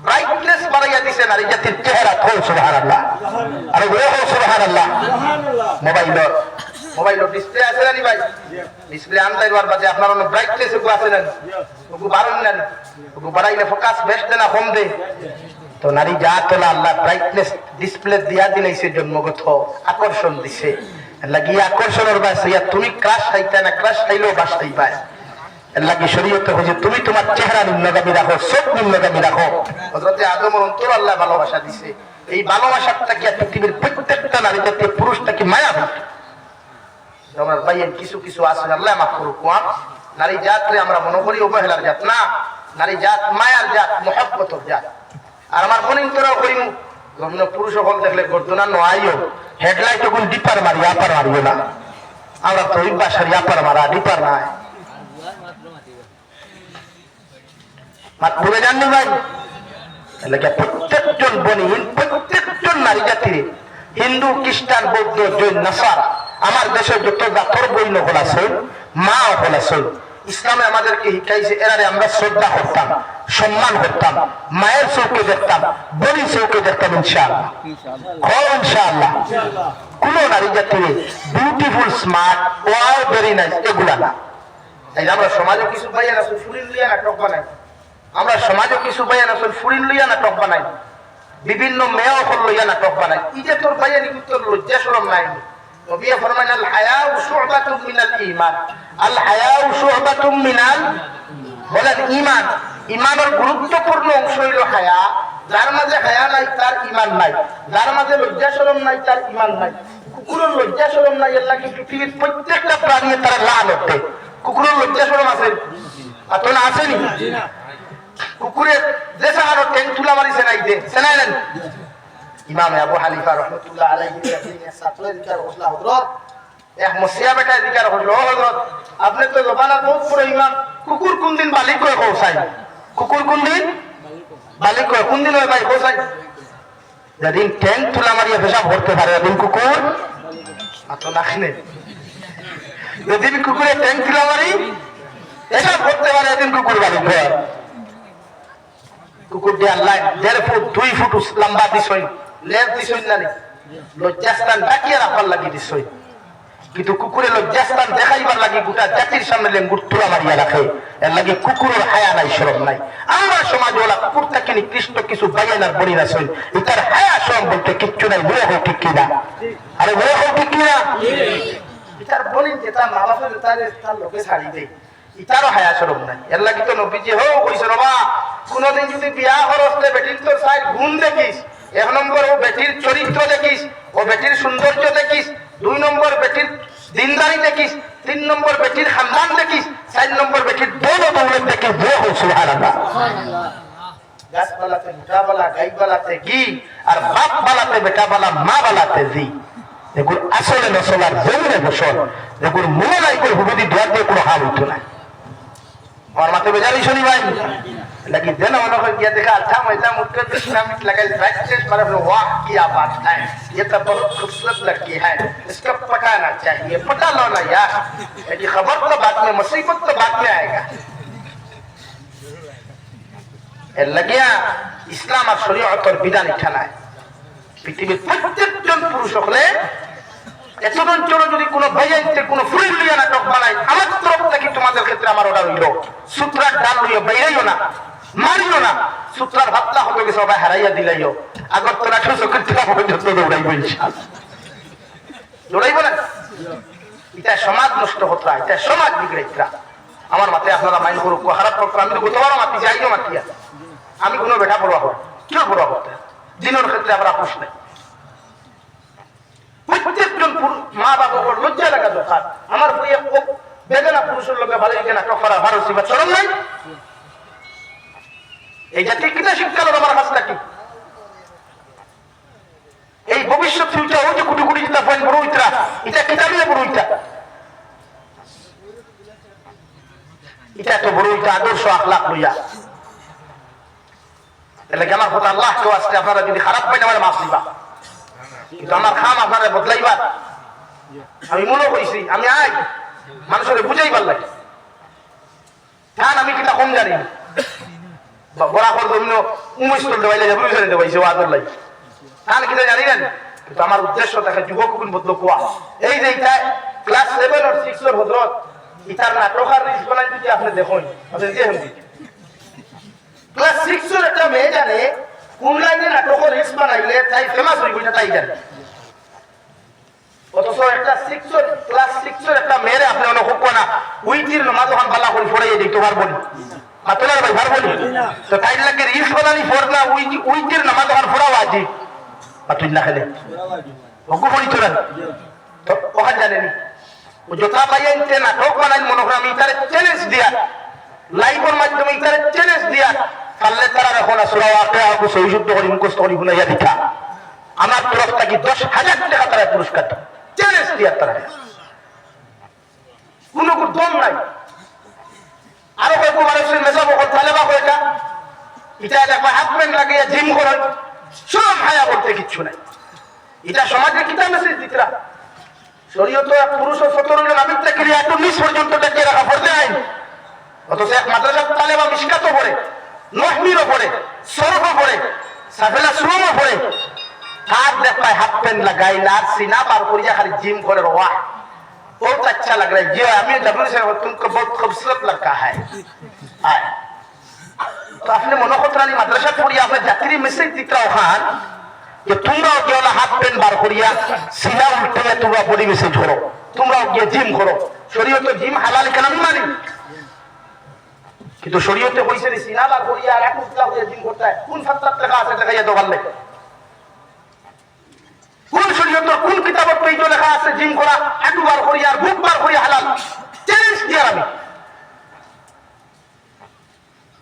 ব্রাইটনেস বাড়াইয়া দিছে নারী জাতির চেহারা হো সুবহানাল্লাহ আরে ওরে হো সুবহানাল্লাহ মোবাইল ডিসপ্লে আছে না ভাই ডিসপ্লে আনতাইবার বাদে আপনার অন্য ব্রাইটনেস উপর আছে না ওগু বাড়ান না ওগু বাড়াইলে ফোকাস বেস্ট না কম দে তো নারী জাত হলো আল্লাহ ব্রাইটনেস ডিসপ্লে দিয়া দিলাইছে জন্মগত আকর্ষণ দিছে লাগি আকর্ষণের বাসিয়া তুমি ক্রাশ খাইতে না ক্রাশ খাইলেও বাস খাইবা লাগি শরীয়তে হইছে তুমি তোমার চেহারা নিম্নগামী রাখো সব নিম্নগামী রাখো হযরতে আদমের অন্তর আল্লাহ ভালোবাসা দিছে এই ভালোবাসাটা কি পৃথিবীর প্রত্যেকটা নারী জাতি পুরুষটাকে মায়া হয় আমার ভাইয়ের কিছু কিছু আছে আল্লাহ মাফ করুক নারী জাতরে আমরা মনে করি অবহেলার জাত না নারী জাত মায়ার জাত মহব্বতের জাত আর আমার বোনিন তোরাও করি পুরুষ সকল দেখলে করতো না নয়ও হেডলাইট কোন ডিপার মারি আপার মারিও না আমরা তো ওই বাসার আপার মারা ডিপার নাই মাত ভুলে যাননি ভাই প্রত্যেকজন বনিন প্রত্যেকজন নারী জাতির হিন্দু খ্রিস্টান বৌদ্ধ জৈন নাসারা আমার দেশের যত জাতর বইন হল আছে মা হল আছে ইসলামে আমাদেরকে শিখাইছে এরারে আমরা শ্রদ্ধা করতাম সম্মান করতাম মায়ের চৌকে দেখতাম বড়ি চৌকে দেখতাম ইনশাআল্লাহ ইনশাআল্লাহ কোন নারী জাতির beautiful smart wow very nice এগুলা না এই আমরা সমাজে কিছু পাইয়া না ফুরিন লইয়া নাটক বানাই আমরা সমাজে কিছু পাইয়া না ফুরিন লইয়া নাটক বানাই বিভিন্ন মেয়ে হল লইয়া নাটক বানাই এই যে তোর পাইয়া নিকুত লজ্জা শরম নাই নবী ফরমান আল হায়াউ শুবাতুম মিনাল ঈমান আল হায়াউ শুবাতুম মিনাল বলেন ঈমান ঈমানের গুরুত্বপূর্ণ অংশ হইল হায়া যার মাঝে হায়া নাই তার ঈমান নাই যার মাঝে লজ্জা শরম নাই তার ঈমান নাই কুকুরের লজ্জা শরম নাই আল্লাহ কি পৃথিবীর প্রত্যেকটা প্রাণী তার লানত দেয় কুকুরের লজ্জা শরম আছে আতো না আসেনি কুকুরের যে সাহানো ট্যাঙ্ক তুলা মারিছে নাই দে সেনাইলেন ইমাম আবু হানিফা রহমাতুল্লাহ আলাইহি এর ছাত্র দিকার হসলা হযরত এক মসিয়া বেটা দিকার হলো হযরত আপনি তো জবানা বহুত পুরো ইমাম কুকুর কোন দিন মালিক কয় কোসাই কুকুর কোন দিন মালিক কয় কোন দিন ওই ভাই কোসাই যেদিন ট্যাঙ্ক তুলা মারিয়া পেশাব ভরতে পারে ওদিন কুকুর আতো নাখনে যেদিন কুকুরে ট্যাঙ্ক তুলা মারি পেশাব ভরতে পারে ওদিন কুকুর মালিক হয় কুকুর দিয়ে আল্লাহ 1.5 ফুট 2 ফুট লম্বা দিছই লের দিছই না লজ্জাস্থান ডাকিয়ে রাখার লাগি দিছই কিন্তু কুকুরে লজ্জাস্থান দেখাইবার লাগি গোটা জাতির সামনে লেঙ্গুর তুলা মারিয়া রাখে এর লাগি কুকুরের হায়া নাই শরম নাই আমরা সমাজ ওলা কুকুর থেকে নিকৃষ্ট কিছু বাইনার বলি না সই এটার হায়া শরম বলতে কিচ্ছু নাই বলে হোক ঠিক কিনা আরে বলে হোক ঠিক কিনা এটার বলি যে তার মা বাপের তার লোকে ছাড়ি দেয় ইতারও হায়া শরম নাই এর লাগি তো নবীজি হো কইছে বাবা কোনদিন যদি বিয়া করতে বেটির তোর সাইড গুণ দেখিস 1 নম্বর ও বেটির চরিত্র দেখিস ও বেটির সৌন্দর্য দেখিস 2 নম্বর বেটির দিনদারি দেখিস 3 নম্বর বেটির খানদান দেখিস 4 নম্বর বেটির দৌলত দেখিস বলো সুবহানাল্লাহ সুবহানাল্লাহ গাছপালাতে মোটাবালা গাইবালাতে ঘি আর বাপ বালাতে বেটাবালা মা বালাতে জি এগুলো আসলে নসলার জমিনে বসল এগুলো মনে নাই করে হুবুদি দোয়ার দিয়ে কোনো হাল হইতো না और माथे बेजारी सुनी भाई लेकिन दिन वालों को क्या देखा अच्छा मजा मुझको तो इस्लामिक लगा बैकस्टेज पर अपने वाह क्या बात है ये तो बहुत खूबसूरत लड़की है इसका पटाना चाहिए पटा लो ना यार ये खबर तो बाद में मुसीबत तो बाद में आएगा लगिया इस्लाम और शरीयत और বিধান ইঠানা है পৃথিবীর প্রত্যেকজন পুরুষ হলে এতজন চলো যদি কোনো ভাইয়াইতে কোনো ফুলিয়া নাটক বানাই আমার তরফ থেকে তোমাদের ক্ষেত্রে আমার অর্ডার হইল সূত্রার ডাল লইও বাইরাইও না মারিও না সূত্রার ভাতলা হতো কি সবাই হারাইয়া দিলাইও আগর তোরা সুযোগ করতে পর্যন্ত দৌড়াইব ইনশাআল্লাহ দৌড়াইব না এটা সমাজ নষ্ট হতো এটা সমাজ বিগড়াইতরা আমার মাথায় আপনারা মাইন্ড করুক খারাপ করতে আমি তো গতবারও মাতি যাইও মাতিয়া আমি কোনো বেটা পড়া হব কেউ পড়া হতে দিনের ক্ষেত্রে আমরা আপোষ নাই প্রত্যেকজন মা বাবার লজ্জা লাগা দরকার আমার বেদনা পুরুষের লোকে ভালো নাটক করা ভারসি বা চরম নাই এই জাতীয় কিনা শিক্ষা আমার কাজটা কি এই ভবিষ্যৎ ফিউচার ওই যে কোটি কোটি যেটা পয়েন্ট বড় ইতরা এটা কিতাবিয়ে বড় ইটা এটা তো বড় ইটা আদর্শ আখলাক লইয়া এলে আমার কথা আল্লাহ কেউ আসতে আপনারা যদি খারাপ পাইন আমার মাফ দিবা কিন্তু আমার খাম আপনারা বদলাইবার আমি মনে করেছি আমি আই মানুষের বুঝাইবার লাগে ধান আমি কিটা কম জানি বড়া করে অন্য 19 দেওয়াইলে যাবো দেওয়াইছে ও আদর লাগে ধান কিটা জানি না কিন্তু আমার উদ্দেশ্য দেখে যুবক বদল কোয়া এই যে এটা ক্লাস 7 আর 6 এর হযরত ইতার নাটকার রিস বানাই যদি আপনি দেখুন আপনি যে হন ক্লাস 6 এর একটা মেয়ে জানে কোন লাইনে নাটকের রিস বানাইলে তাই ফেমাস হইব এটা তাই জানে অথচ একটা 6 এর ক্লাস 6 এর একটা মেয়ে আপনি অনেক হোক না উইটির নামাজ ওখান বালা করে পড়াইয়ে দিতে পারবো না মাতলার ভাই পারবো না তো তাই লাগে রিস বানানি পড়না উইটির নামাজ ওখান পড়াও আজি তুই না খেলে ওগু পড়ি তোরা তো ওখান জানেনি ও জোতা পাইয়াইতে নাটক বানাই মনে করে আমি তারে চ্যালেঞ্জ দিয়া লাইভের মাধ্যমে তারে চ্যালেঞ্জ দিয়া পারলে তারা এখন সূরা ওয়াকিয়া আবু সহিশুদ্ধ করি মুখস্থ করি গুনাইয়া দিতা আমার তরফ থেকে 10,000 টাকা তারা পুরস্কার চ্যালেঞ্জ দিয়া তারা কোনো দম নাই আরো কয়েক মানুষের মেসা বকল তালেবা কয়টা এটা দেখবা হাত প্যান্ট লাগিয়ে জিম করেন সব হায়া বলতে কিচ্ছু নাই এটা সমাজে কিতা মেসেজ দিতরা শরীয়ত পুরুষ ও 17 জন আমি থেকে এত নিচ পর্যন্ত ডেকে রাখা পড়তে নাই অথচ এক মাদ্রাসা তালেবা মিশকাতও পড়ে নহমিরও পড়ে সরফও পড়ে সাফেলা সুরমও পড়ে हाथ देख पाए हाथ पेन लगाई लार सीना पार करिया खाली जिम करे वाह बहुत अच्छा लग रहा है जी अमीर डब्ल्यू से तुमको बहुत खूबसूरत लड़का है तो आपने मनोखतरानी मद्रसा पढ़ी आपने जातिरी मैसेज दिख रहा खान कि तुमरा केवल हाथ पेन बार करिया सीना उल्टे तुमरा बॉडी मैसेज करो तुमरा ये जिम करो शरीयत तो जिम हालाल के नाम मानी কিন্তু শরীয়তে কইছে রে সিনা বার করিয়া আর এক উতলা হয়ে জিম করতে হয় কোন ফাতলাত লেখা আছে দেখাইয়া তো ভালো কোন শরীয়ত কোন কিতাবত পেইতো লেখা আছে জিম করা একবার করিয়া আর বুকবার করিয়া হালাল চ্যালেঞ্জ দিয়া আমি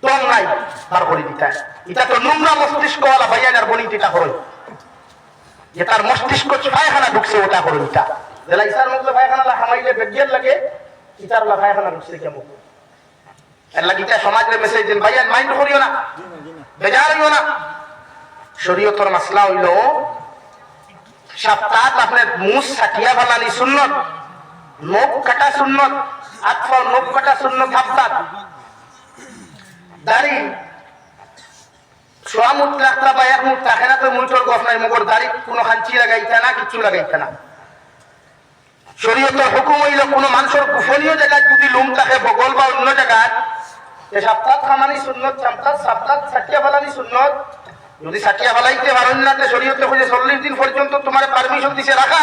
তোম নাই বার করি দিতা এটা তো নোংরা মস্তিষ্ক ওয়ালা ভাইয়ান আর বনি দিতা করই যে তার মস্তিষ্ক পায়খানা ঢুকছে ওটা করুন তা জেলা ইসার মধ্যে পায়খানা হামাইলে বেগিয়ার লাগে ইসার পায়খানা ঢুকছে কেমন এর লাগিটা সমাজের মেসেজ দিন ভাইয়া মাইন্ড করিও না বেজার হইও না শরীয়তের মাসলা হইল সপ্তাহ আপনার মুস সাটিয়া বানানি সুন্নত নখ কাটা সুন্নত আতফর নখ কাটা সুন্নত হাফতাত দাড়ি সোয়া মুঠ রাখতা বা এক মুঠ থাকে না তো মুঠর গফ নাই মগর দাড়ি কোনো খাঞ্চি লাগাইতে না কিছু লাগাইতে না শরীয়তের হুকুম হইল কোনো মানুষের গোপনীয় জায়গায় যদি লুম থাকে বগল বা অন্য জায়গায় সপ্তাহ খামানি সুন্নত সপ্তাহ সাটিয়া বানানি সুন্নত যদি সাটিয়া বানাইতে পারেন না শরীয়তে হইলে 40 দিন পর্যন্ত তোমার পারমিশন দিছে রাখা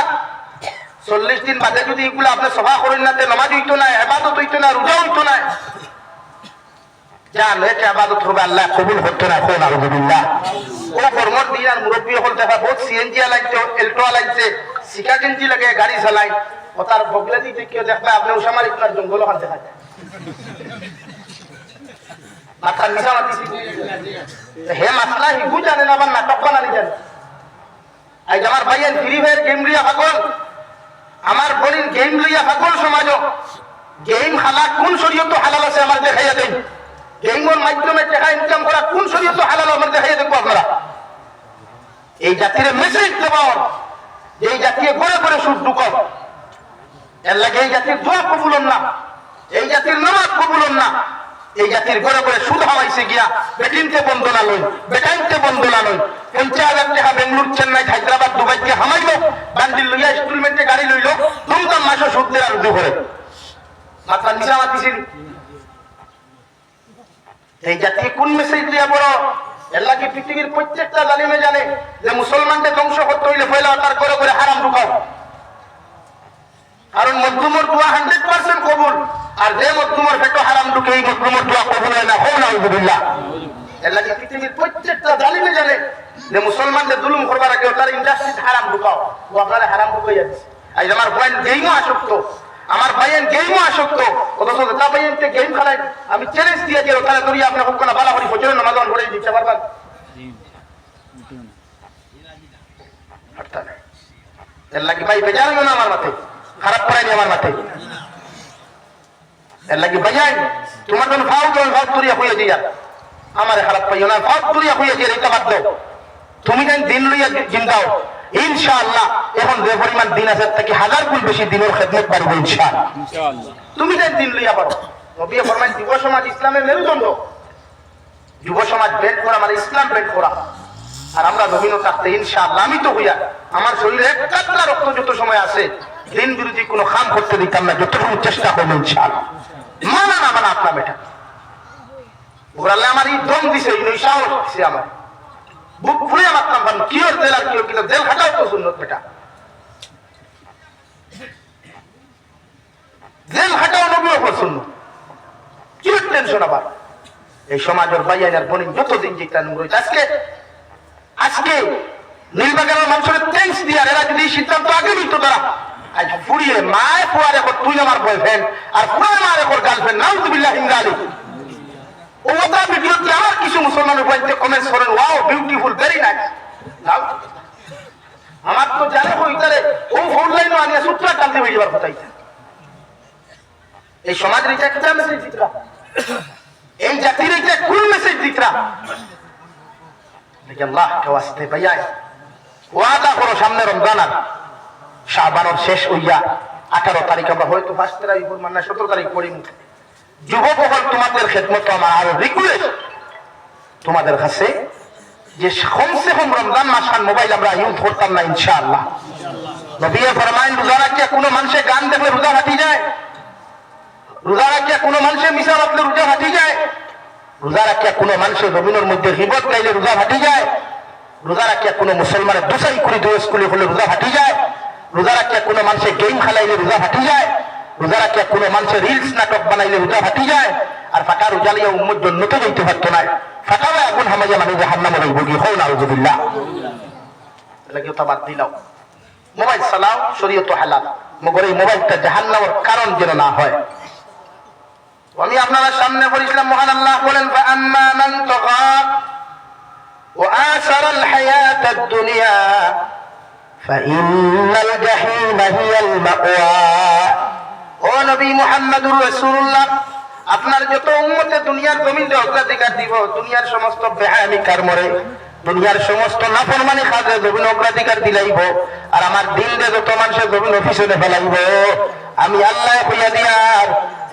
40 দিন বাদে যদি এগুলো আপনি সভা করেন না নামাজ হইতো না ইবাদত হইতো না রোজা হইতো না জান এটা ইবাদত হবে আল্লাহ কবুল করতে না কোন আলহামদুলিল্লাহ ও কর্মর দিন আর মুরব্বি হল দেখা বহুত সিএনজি লাইতে এলটো লাইতে সিকা গেঞ্জি লাগে গাড়ি চালাই ও তার বগলে দিতে কেউ দেখবে আপনি উসামার ইকনার জঙ্গল ওখান দেখা যায় মাথা নিচা মাতিছি হে মাসলা হিগু জানে না আবার নাটক বানানি জানে আজ আমার ভাইয়ের ফ্রি ফায়ার গেম লিয়া পাগল আমার বোনের গেম লইয়া পাগল সমাজ গেম হালা কোন শরীয়ত হালাল আছে আমার দেখাইয়া দেন গেমের মাধ্যমে টাকা ইনকাম করা কোন শরীয়ত হালাল আমার দেখাইয়া দেখবো আপনারা এই জাতির মেসেজ দেওয়া এই জাতিকে ঘরে ঘরে সুদ ঢুকাও এর লাগে এই জাতির দোয়া কবুলন না এই জাতির নামাজ কবুলন না এই জাতির ঘরে ঘরে সুদ হাওয়াইছে গিয়া বেটিনতে বন্ধ না লই বেটাইনতে বন্ধ না লই 50,000 টাকা বেঙ্গলুর চেন্নাই হায়দ্রাবাদ দুবাই দিয়ে হামাইলো বান্ডিল লইয়া ইনস্টলমেন্টে গাড়ি লইলো দুমদাম মাসে সুদ দেওয়ার রুজু করে মাথা নিচা মাতিছিল এই জাতি কোন মেসেজ দিয়া বড় এর লাগে পৃথিবীর প্রত্যেকটা জালিমে জানে যে মুসলমানকে ধ্বংস করতে হইলে পয়লা তার ঘরে ঘরে হারাম ঢুকাও কারণ মধ্যমর দোয়া 100% কবুল আর যে মধ্যমর পেটো হারাম ঢুকে এই মধ্যমর দোয়া কবুল হয় না হোক না আলহামদুলিল্লাহ এর লাগে পৃথিবীর প্রত্যেকটা জালিমে জানে যে মুসলমানদের জুলুম করবার আগে তার ইন্ডাস্ট্রিতে হারাম ঢুকাও ও আপনারা হারাম ঢুকাই যাচ্ছে আজ আমার ভাই গেমও আসক্ত আমার ভাইয়ের গেমও আসক্ত অথচ তা ভাইয়েরকে গেম খেলায় আমি চ্যালেঞ্জ দিয়ে দিই ওখানে ধরি আপনি হোক না বালা করি ফজরের নামাজ পড়ে দিতে পারবেন এর লাগে ভাই বেজার না আমার মাথায় খারাপ করায়নি আমার মাথায় এর লাগে বাজাই তোমার জন্য ফাউ তুরিয়া হয়ে দিয়া আমার খারাপ পাইও না ফাউ তুরিয়া হয়ে দিয়ে এটা বাদ দাও তুমি যেন দিন লইয়া জিন্দাও ইনশাআল্লাহ এখন যে পরিমাণ দিন আছে তাকে 1000 গুণ বেশি দিনের খেদমত পারবে ইনশাআল্লাহ তুমি যেন দিন লইয়া পারো নবী ফরমান যুব সমাজ ইসলামের মেরুদণ্ড যুব সমাজ বেন্ড করা মানে ইসলাম বেন্ড করা আর আমরা জমিনও থাকতে ইনশাআল্লাহ আমি তো হইয়া আমার শরীরে এক কাতরা রক্ত যত সময় আছে দিন বিরোধী কোনো কাম করতে দিতাম না যতটুকু চেষ্টা করবো ইনশাআল্লাহ মানা না মানা আপনার বেটা ওরালে আমার এই দম দিছে এই সাহস দিছে আমার বুক ফুলে আমার নাম কি ওর জেল আর কি কিন্তু জেল খাটাও তো সুন্নত বেটা জেল খাটাও নবী ওপর সুন্নত কি টেনশন আবার এই সমাজের বাইয়ার বনিন যতদিন যেটা রয়েছে আজকে নীলবাগানের মানুষের থ্যাঙ্কস দিয়া এরা যদি সিদ্ধান্ত আগে নিত তারা আজ ফুরিয়ে মায় ফুয়ার এখন তুই আমার বয়ফ্রেন্ড আর ফুয়ার মার এখন গার্লফ্রেন্ড নাউজুবিল্লাহ হিন্দালি ও ওটা ভিডিওতে আমার কিছু মুসলমানের বইতে কমেন্টস করেন ওয়াও বিউটিফুল ভেরি নাইস নাও আমার তো জানে কই তারে ও ফোন লাইনও আনিয়া সূত্রা টানতে বেরিবার কথা এই সমাজের এটা একটা মেসেজ দিতরা এই জাতির এটা কোন মেসেজ দিতরা দেখি আল্লাহ কে ওয়াস্তে ভাইয়া ওয়াদা করো সামনে রমজান আর শাবানের শেষ হইয়া 18 তারিখ আমরা হয়তো 1 তারিখ মানে 17 তারিখ পড়ি মুখে যুবক হল তোমাদের খেদমত আমার আরো রিকোয়েস্ট তোমাদের কাছে যে কমসে কম রমজান মাস খান মোবাইল আমরা ইউজ করতাম না ইনশাআল্লাহ নবী ফরমায়েন রোজা রাখিয়া কোনো মানুষে গান দেখলে রোজা ফাটি যায় রোজা রাখিয়া কোনো মানুষে মিশা বাতলে রোজা ফাটি যায় রোজা রাখিয়া কোনো মানুষের জমিনের মধ্যে গীবত গাইলে রোজা ফাটি যায় রোজা রাখিয়া কোনো মুসলমানের দোষাই করে দুই স্কুলে হলে রোজা ফাটি যায় রোজা রাখিয়া কোনো মানুষের গেম খেলাইলে রোজা ফাটি যায় রোজা রাখিয়া কোনো মানুষের রিলস নাটক বানাইলে রোজা ফাটি যায় আর ফাটা রোজা লিয়া উম্মত জন্নত যাইতে পারতো না ফাটাওয়া আগুন হামাইয়া মানে জাহান্নামে যাইব কি হও না আউযুবিল্লাহ লাগি ওটা বাদ দিলাও মোবাইল চালাও শরীয়ত হালাল মগর এই মোবাইলটা জাহান্নামের কারণ যেন না হয় আমি আপনাদের সামনে বলেছিলাম মহান আল্লাহ বলেন ফাআম্মা মান তাগা ওয়া আসারা আল হায়াত আদ দুনিয়া ফাইন্নাল জাহিম হিয়াল মাওয়া। ও নবী মুহাম্মদুর রাসূলুল্লাহ, আপনার যত উম্মতে দুনিয়ার জমিনে অগ্রাধিকার দিব, দুনিয়ার সমস্ত বেহায়ামি কর্মরে, দুনিয়ার সমস্ত নাফরমানি কাজে জমিন অগ্রাধিকার দিলাইব, আর আমার দিন রে যত মানুষের জমিন পিছনে ফেলাইব, আমি আল্লাহ কইয়া দিয়ার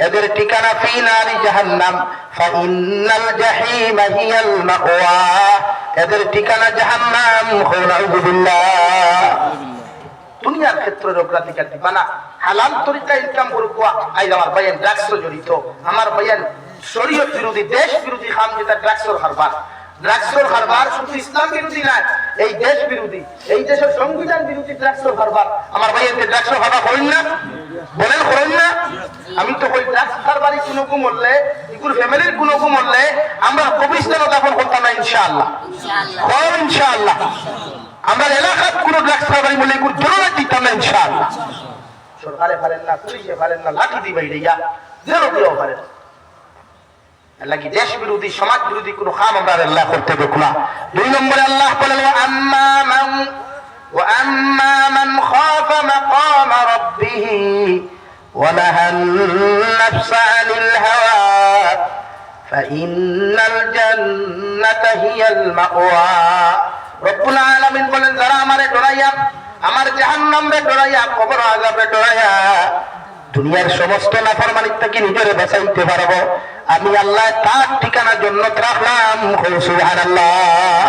এদের ঠিকানা ফি নারি জাহান্নাম ফাইন্নাল জাহিম হিয়াল মাওয়া, এদের ঠিকানা জাহান্নাম। নাউযুবিল্লাহ। দুনিয়ার ক্ষেত্রে অগ্রাধিকার দিবা না, হালাল তরিকা ইনকাম করব। আই আমার ভাইয়ের ড্রাগস জড়িত, আমার ভাইয়ের শরীয়ত বিরোধী, দেশ বিরোধী কাম, যেটা ড্রাগসের কারবার। ড্রাগসের কারবার শুধু ইসলাম বিরোধী না, এই দেশ বিরোধী, এই দেশের সংবিধান বিরোধী ড্রাগসের কারবার। আমার ভাইয়ের ড্রাগসের কারবার করেন না, বলেন করেন না? আমি তো ওই ড্রাগস কারবারি কোনো কু মরলে, এগুলো ফ্যামিলির কোনো কু মরলে আমরা কবরস্থানে দাফন করতাম না ইনশাআল্লাহ। ইনশাআল্লাহ আমার এলাকার কোন ড্রাগস কারবারি মরলে এগুলো জরুরত দিতাম না ইনশাআল্লাহ। সরকারে পারেন না, পুলিশে পারেন না, লাঠি দিবে ইয়া জেরো দিও পারেন। লাগি দেশ বিরোধী, সমাজ বিরোধী কোন কাম আমরা আল্লাহ করতে দেব না। দুই নম্বরে আল্লাহ বলেন ওয়া আম্মা মান খাফা মাকাম রাব্বিহ ওয়া নাহান নাফসা আনিল হাওয়া ফাইন্নাল জান্নাতা হিয়াল মাওয়া। রব্বুল আলামিন বলেন, যারা আমারে ডরাইয়া, আমার জাহান্নামে ডরাইয়া, কবর আযাবে ডরাইয়া দুনিয়ার সমস্ত নাফরমানির থেকে নিজেরে বাঁচাইতে পারবো, আমি আল্লাহ তার ঠিকানা জান্নাত রাখলাম। সুবহানাল্লাহ।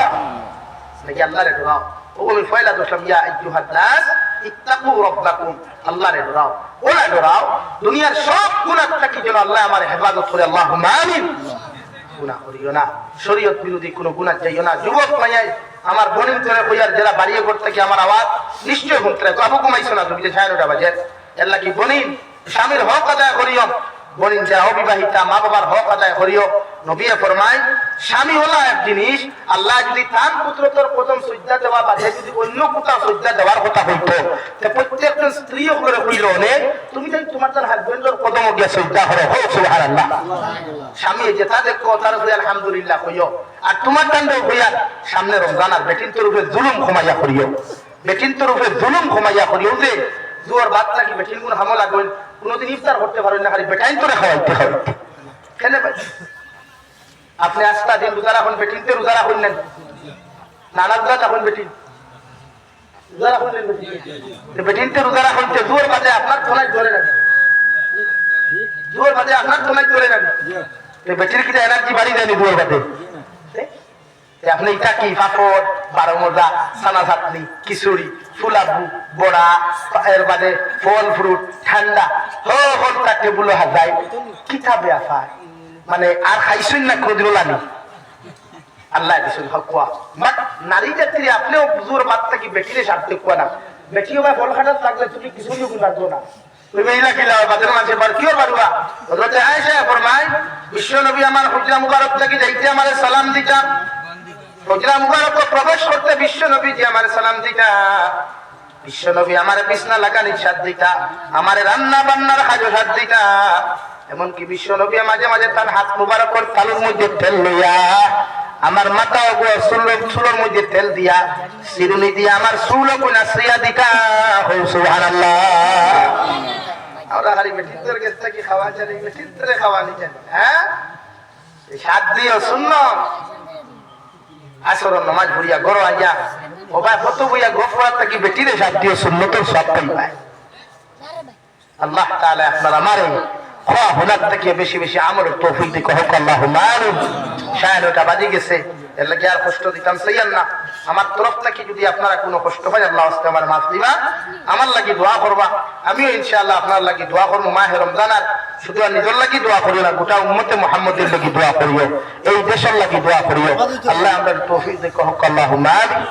নাকি আল্লাহরে ডরাও। ওগুলো ফয়লা দোসলাম, ইয়া আইয়ুহান নাস ইত্তাকু রাব্বাকুম, আল্লাহরে ডরাও, ওলা ডরাও। দুনিয়ার সব গুনাহ থেকে যেন আল্লাহ আমার হেফাজত করে। আল্লাহুম্মা আমিন। গুনাহ করিও না, শরীয়ত বিরোধী কোনো গুনাহ যাইও না। যুবক মাইয়াই আমার বনিন করে কইয়ার যারা বাড়িয়ে করতে কি আমার আওয়াজ নিশ্চয় শুনতে আবু কমাইছো না, তুমি যে 9:30 বাজে এর কি বনিন স্বামীর হক আদায় করিও। বনিন যারা অবিবাহিতা, মা বাবার হক আদায় করিও। নবী ফরমায়, স্বামী হলো এক জিনিস, আল্লাহ যদি তার পুত্রতর প্রথম সজ্জা দেওয়া বাদে যদি অন্য কোথাও সজ্জা দেওয়ার কথা হইতো, প্রত্যেকটা স্ত্রীও করে কইল নে তুমি যদি তোমার তার হাজবেন্ডের কদম গিয়ে সজ্জা করো। সুবহানাল্লাহ। স্বামী যেটা দেখো তার উপরে আলহামদুলিল্লাহ কইও, আর তোমার দান্ডও কইয়া সামনে রমজান আর বেটিন তোর উপরে জুলুম ক্ষমাইয়া করিও, বেটিন তোর উপরে জুলুম ক্ষমাইয়া করিও। যে জোয়ার বাদ নাকি বেটিন কোন হামলা লাগবেন, কোনদিন ইফতার করতে পারেন না, খালি বেটাইন তোরে খাওয়াইতে হবে। কেন ভাই আপনি আস্তা দিন রোজা রাখুন, বেটিনতে রোজা রাখুন নেন, নানা রোজা রাখুন, বেটিন রোজা রাখুন নেন, বেটিনতে রোজা রাখুন। জোর বাদে আপনার তোলাই ধরে নেন, জোর বাদে আপনার তোলাই ধরে নেন, বেটির কিনা এনার্জি বাড়ি দেয়নি জোর বাদে। আপনি এটা কি পাপড়, 12 মজা, সানা চাটনি, খিচুড়ি, ফুলাবু, বড়া, এর বাদে ফল ফ্রুট, ঠান্ডা হল টেবুল হাজাই কিতাবে আসায় মানে আর খাইছেন না কোনদিন লানি আল্লাহ দিছেন হকুয়া। বাট নারী জাতির আপনিও জোর বাদ থাকি বেটিরে সাথে কুয়া না, বেটিও ভাই ফল খাটাত লাগলে তুমি কিছুই গুণার্থ না। তুমি মহিলা কিলা বাদের মাঝে বার কিও বারুয়া। হযরত আয়েশা ফরমায়, বিশ্ব নবী আমার হুজরা মুবারক থেকে যাইতে আমারে সালাম দিতা, হুজরা মুবারক প্রবেশ করতে বিশ্ব নবী যে আমারে সালাম দিতা, বিশ্ব নবী আমারে বিছনা লাগানির সাথ দিতা, আমারে রান্না বান্নার কাজও সাথ দিতা। এমনকি বিশ্ব নবী মাঝে মাঝে তার হাত মুবারকর তালুর মধ্যে তেল লইয়া আমার মাথা চুলের মধ্যে তেল দিয়া চিরুনি দিয়া আমার চুল কোনা শ্রিয়া দিতা। সুবহানাল্লাহ। আমরা খালি বেটিদের কাছ থেকে খাওয়া জানি, বেটিদের খাওয়া নি জানি। হ্যাঁ সাত দিও শূন্য আসর নামাজ ভরিয়া গড় আইয়া ও ভাই কত বইয়া গফরাত থাকি বেটিরে সাত দিও শূন্য তোর সব পাই। আল্লাহ তাআলা আপনারা আমারে খোয়া হুনার থেকে বেশি বেশি আমলের তৌফিক দিক হোক। আল্লাহুম্মা আমিন। 9:30 বাজে গেছে, এর লাগি আর কষ্ট দিতাম চাইয়েন না। আমার তরফ থেকে যদি আপনারা কোনো কষ্ট হয় আল্লাহ আজকে আমার মাফ দিবা, আমার লাগি দোয়া করবা। আমিও ইনশাআল্লাহ আপনার লাগি দোয়া করবো। মাহে রমজান আর শুধু নিজের লাগি দোয়া করিও না, গোটা উম্মতে মুহাম্মদের লাগি দোয়া করিও, এই দেশের লাগি দোয়া করিও। আল্লাহ আমরা তৌফিক দিক হোক। আল্লাহুম্মা আমিন।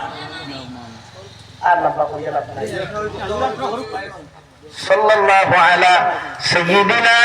আর লম্বা করিয়া লাভ নাই। সাল্লাল্লাহু আলা সাইয়্যিদিনা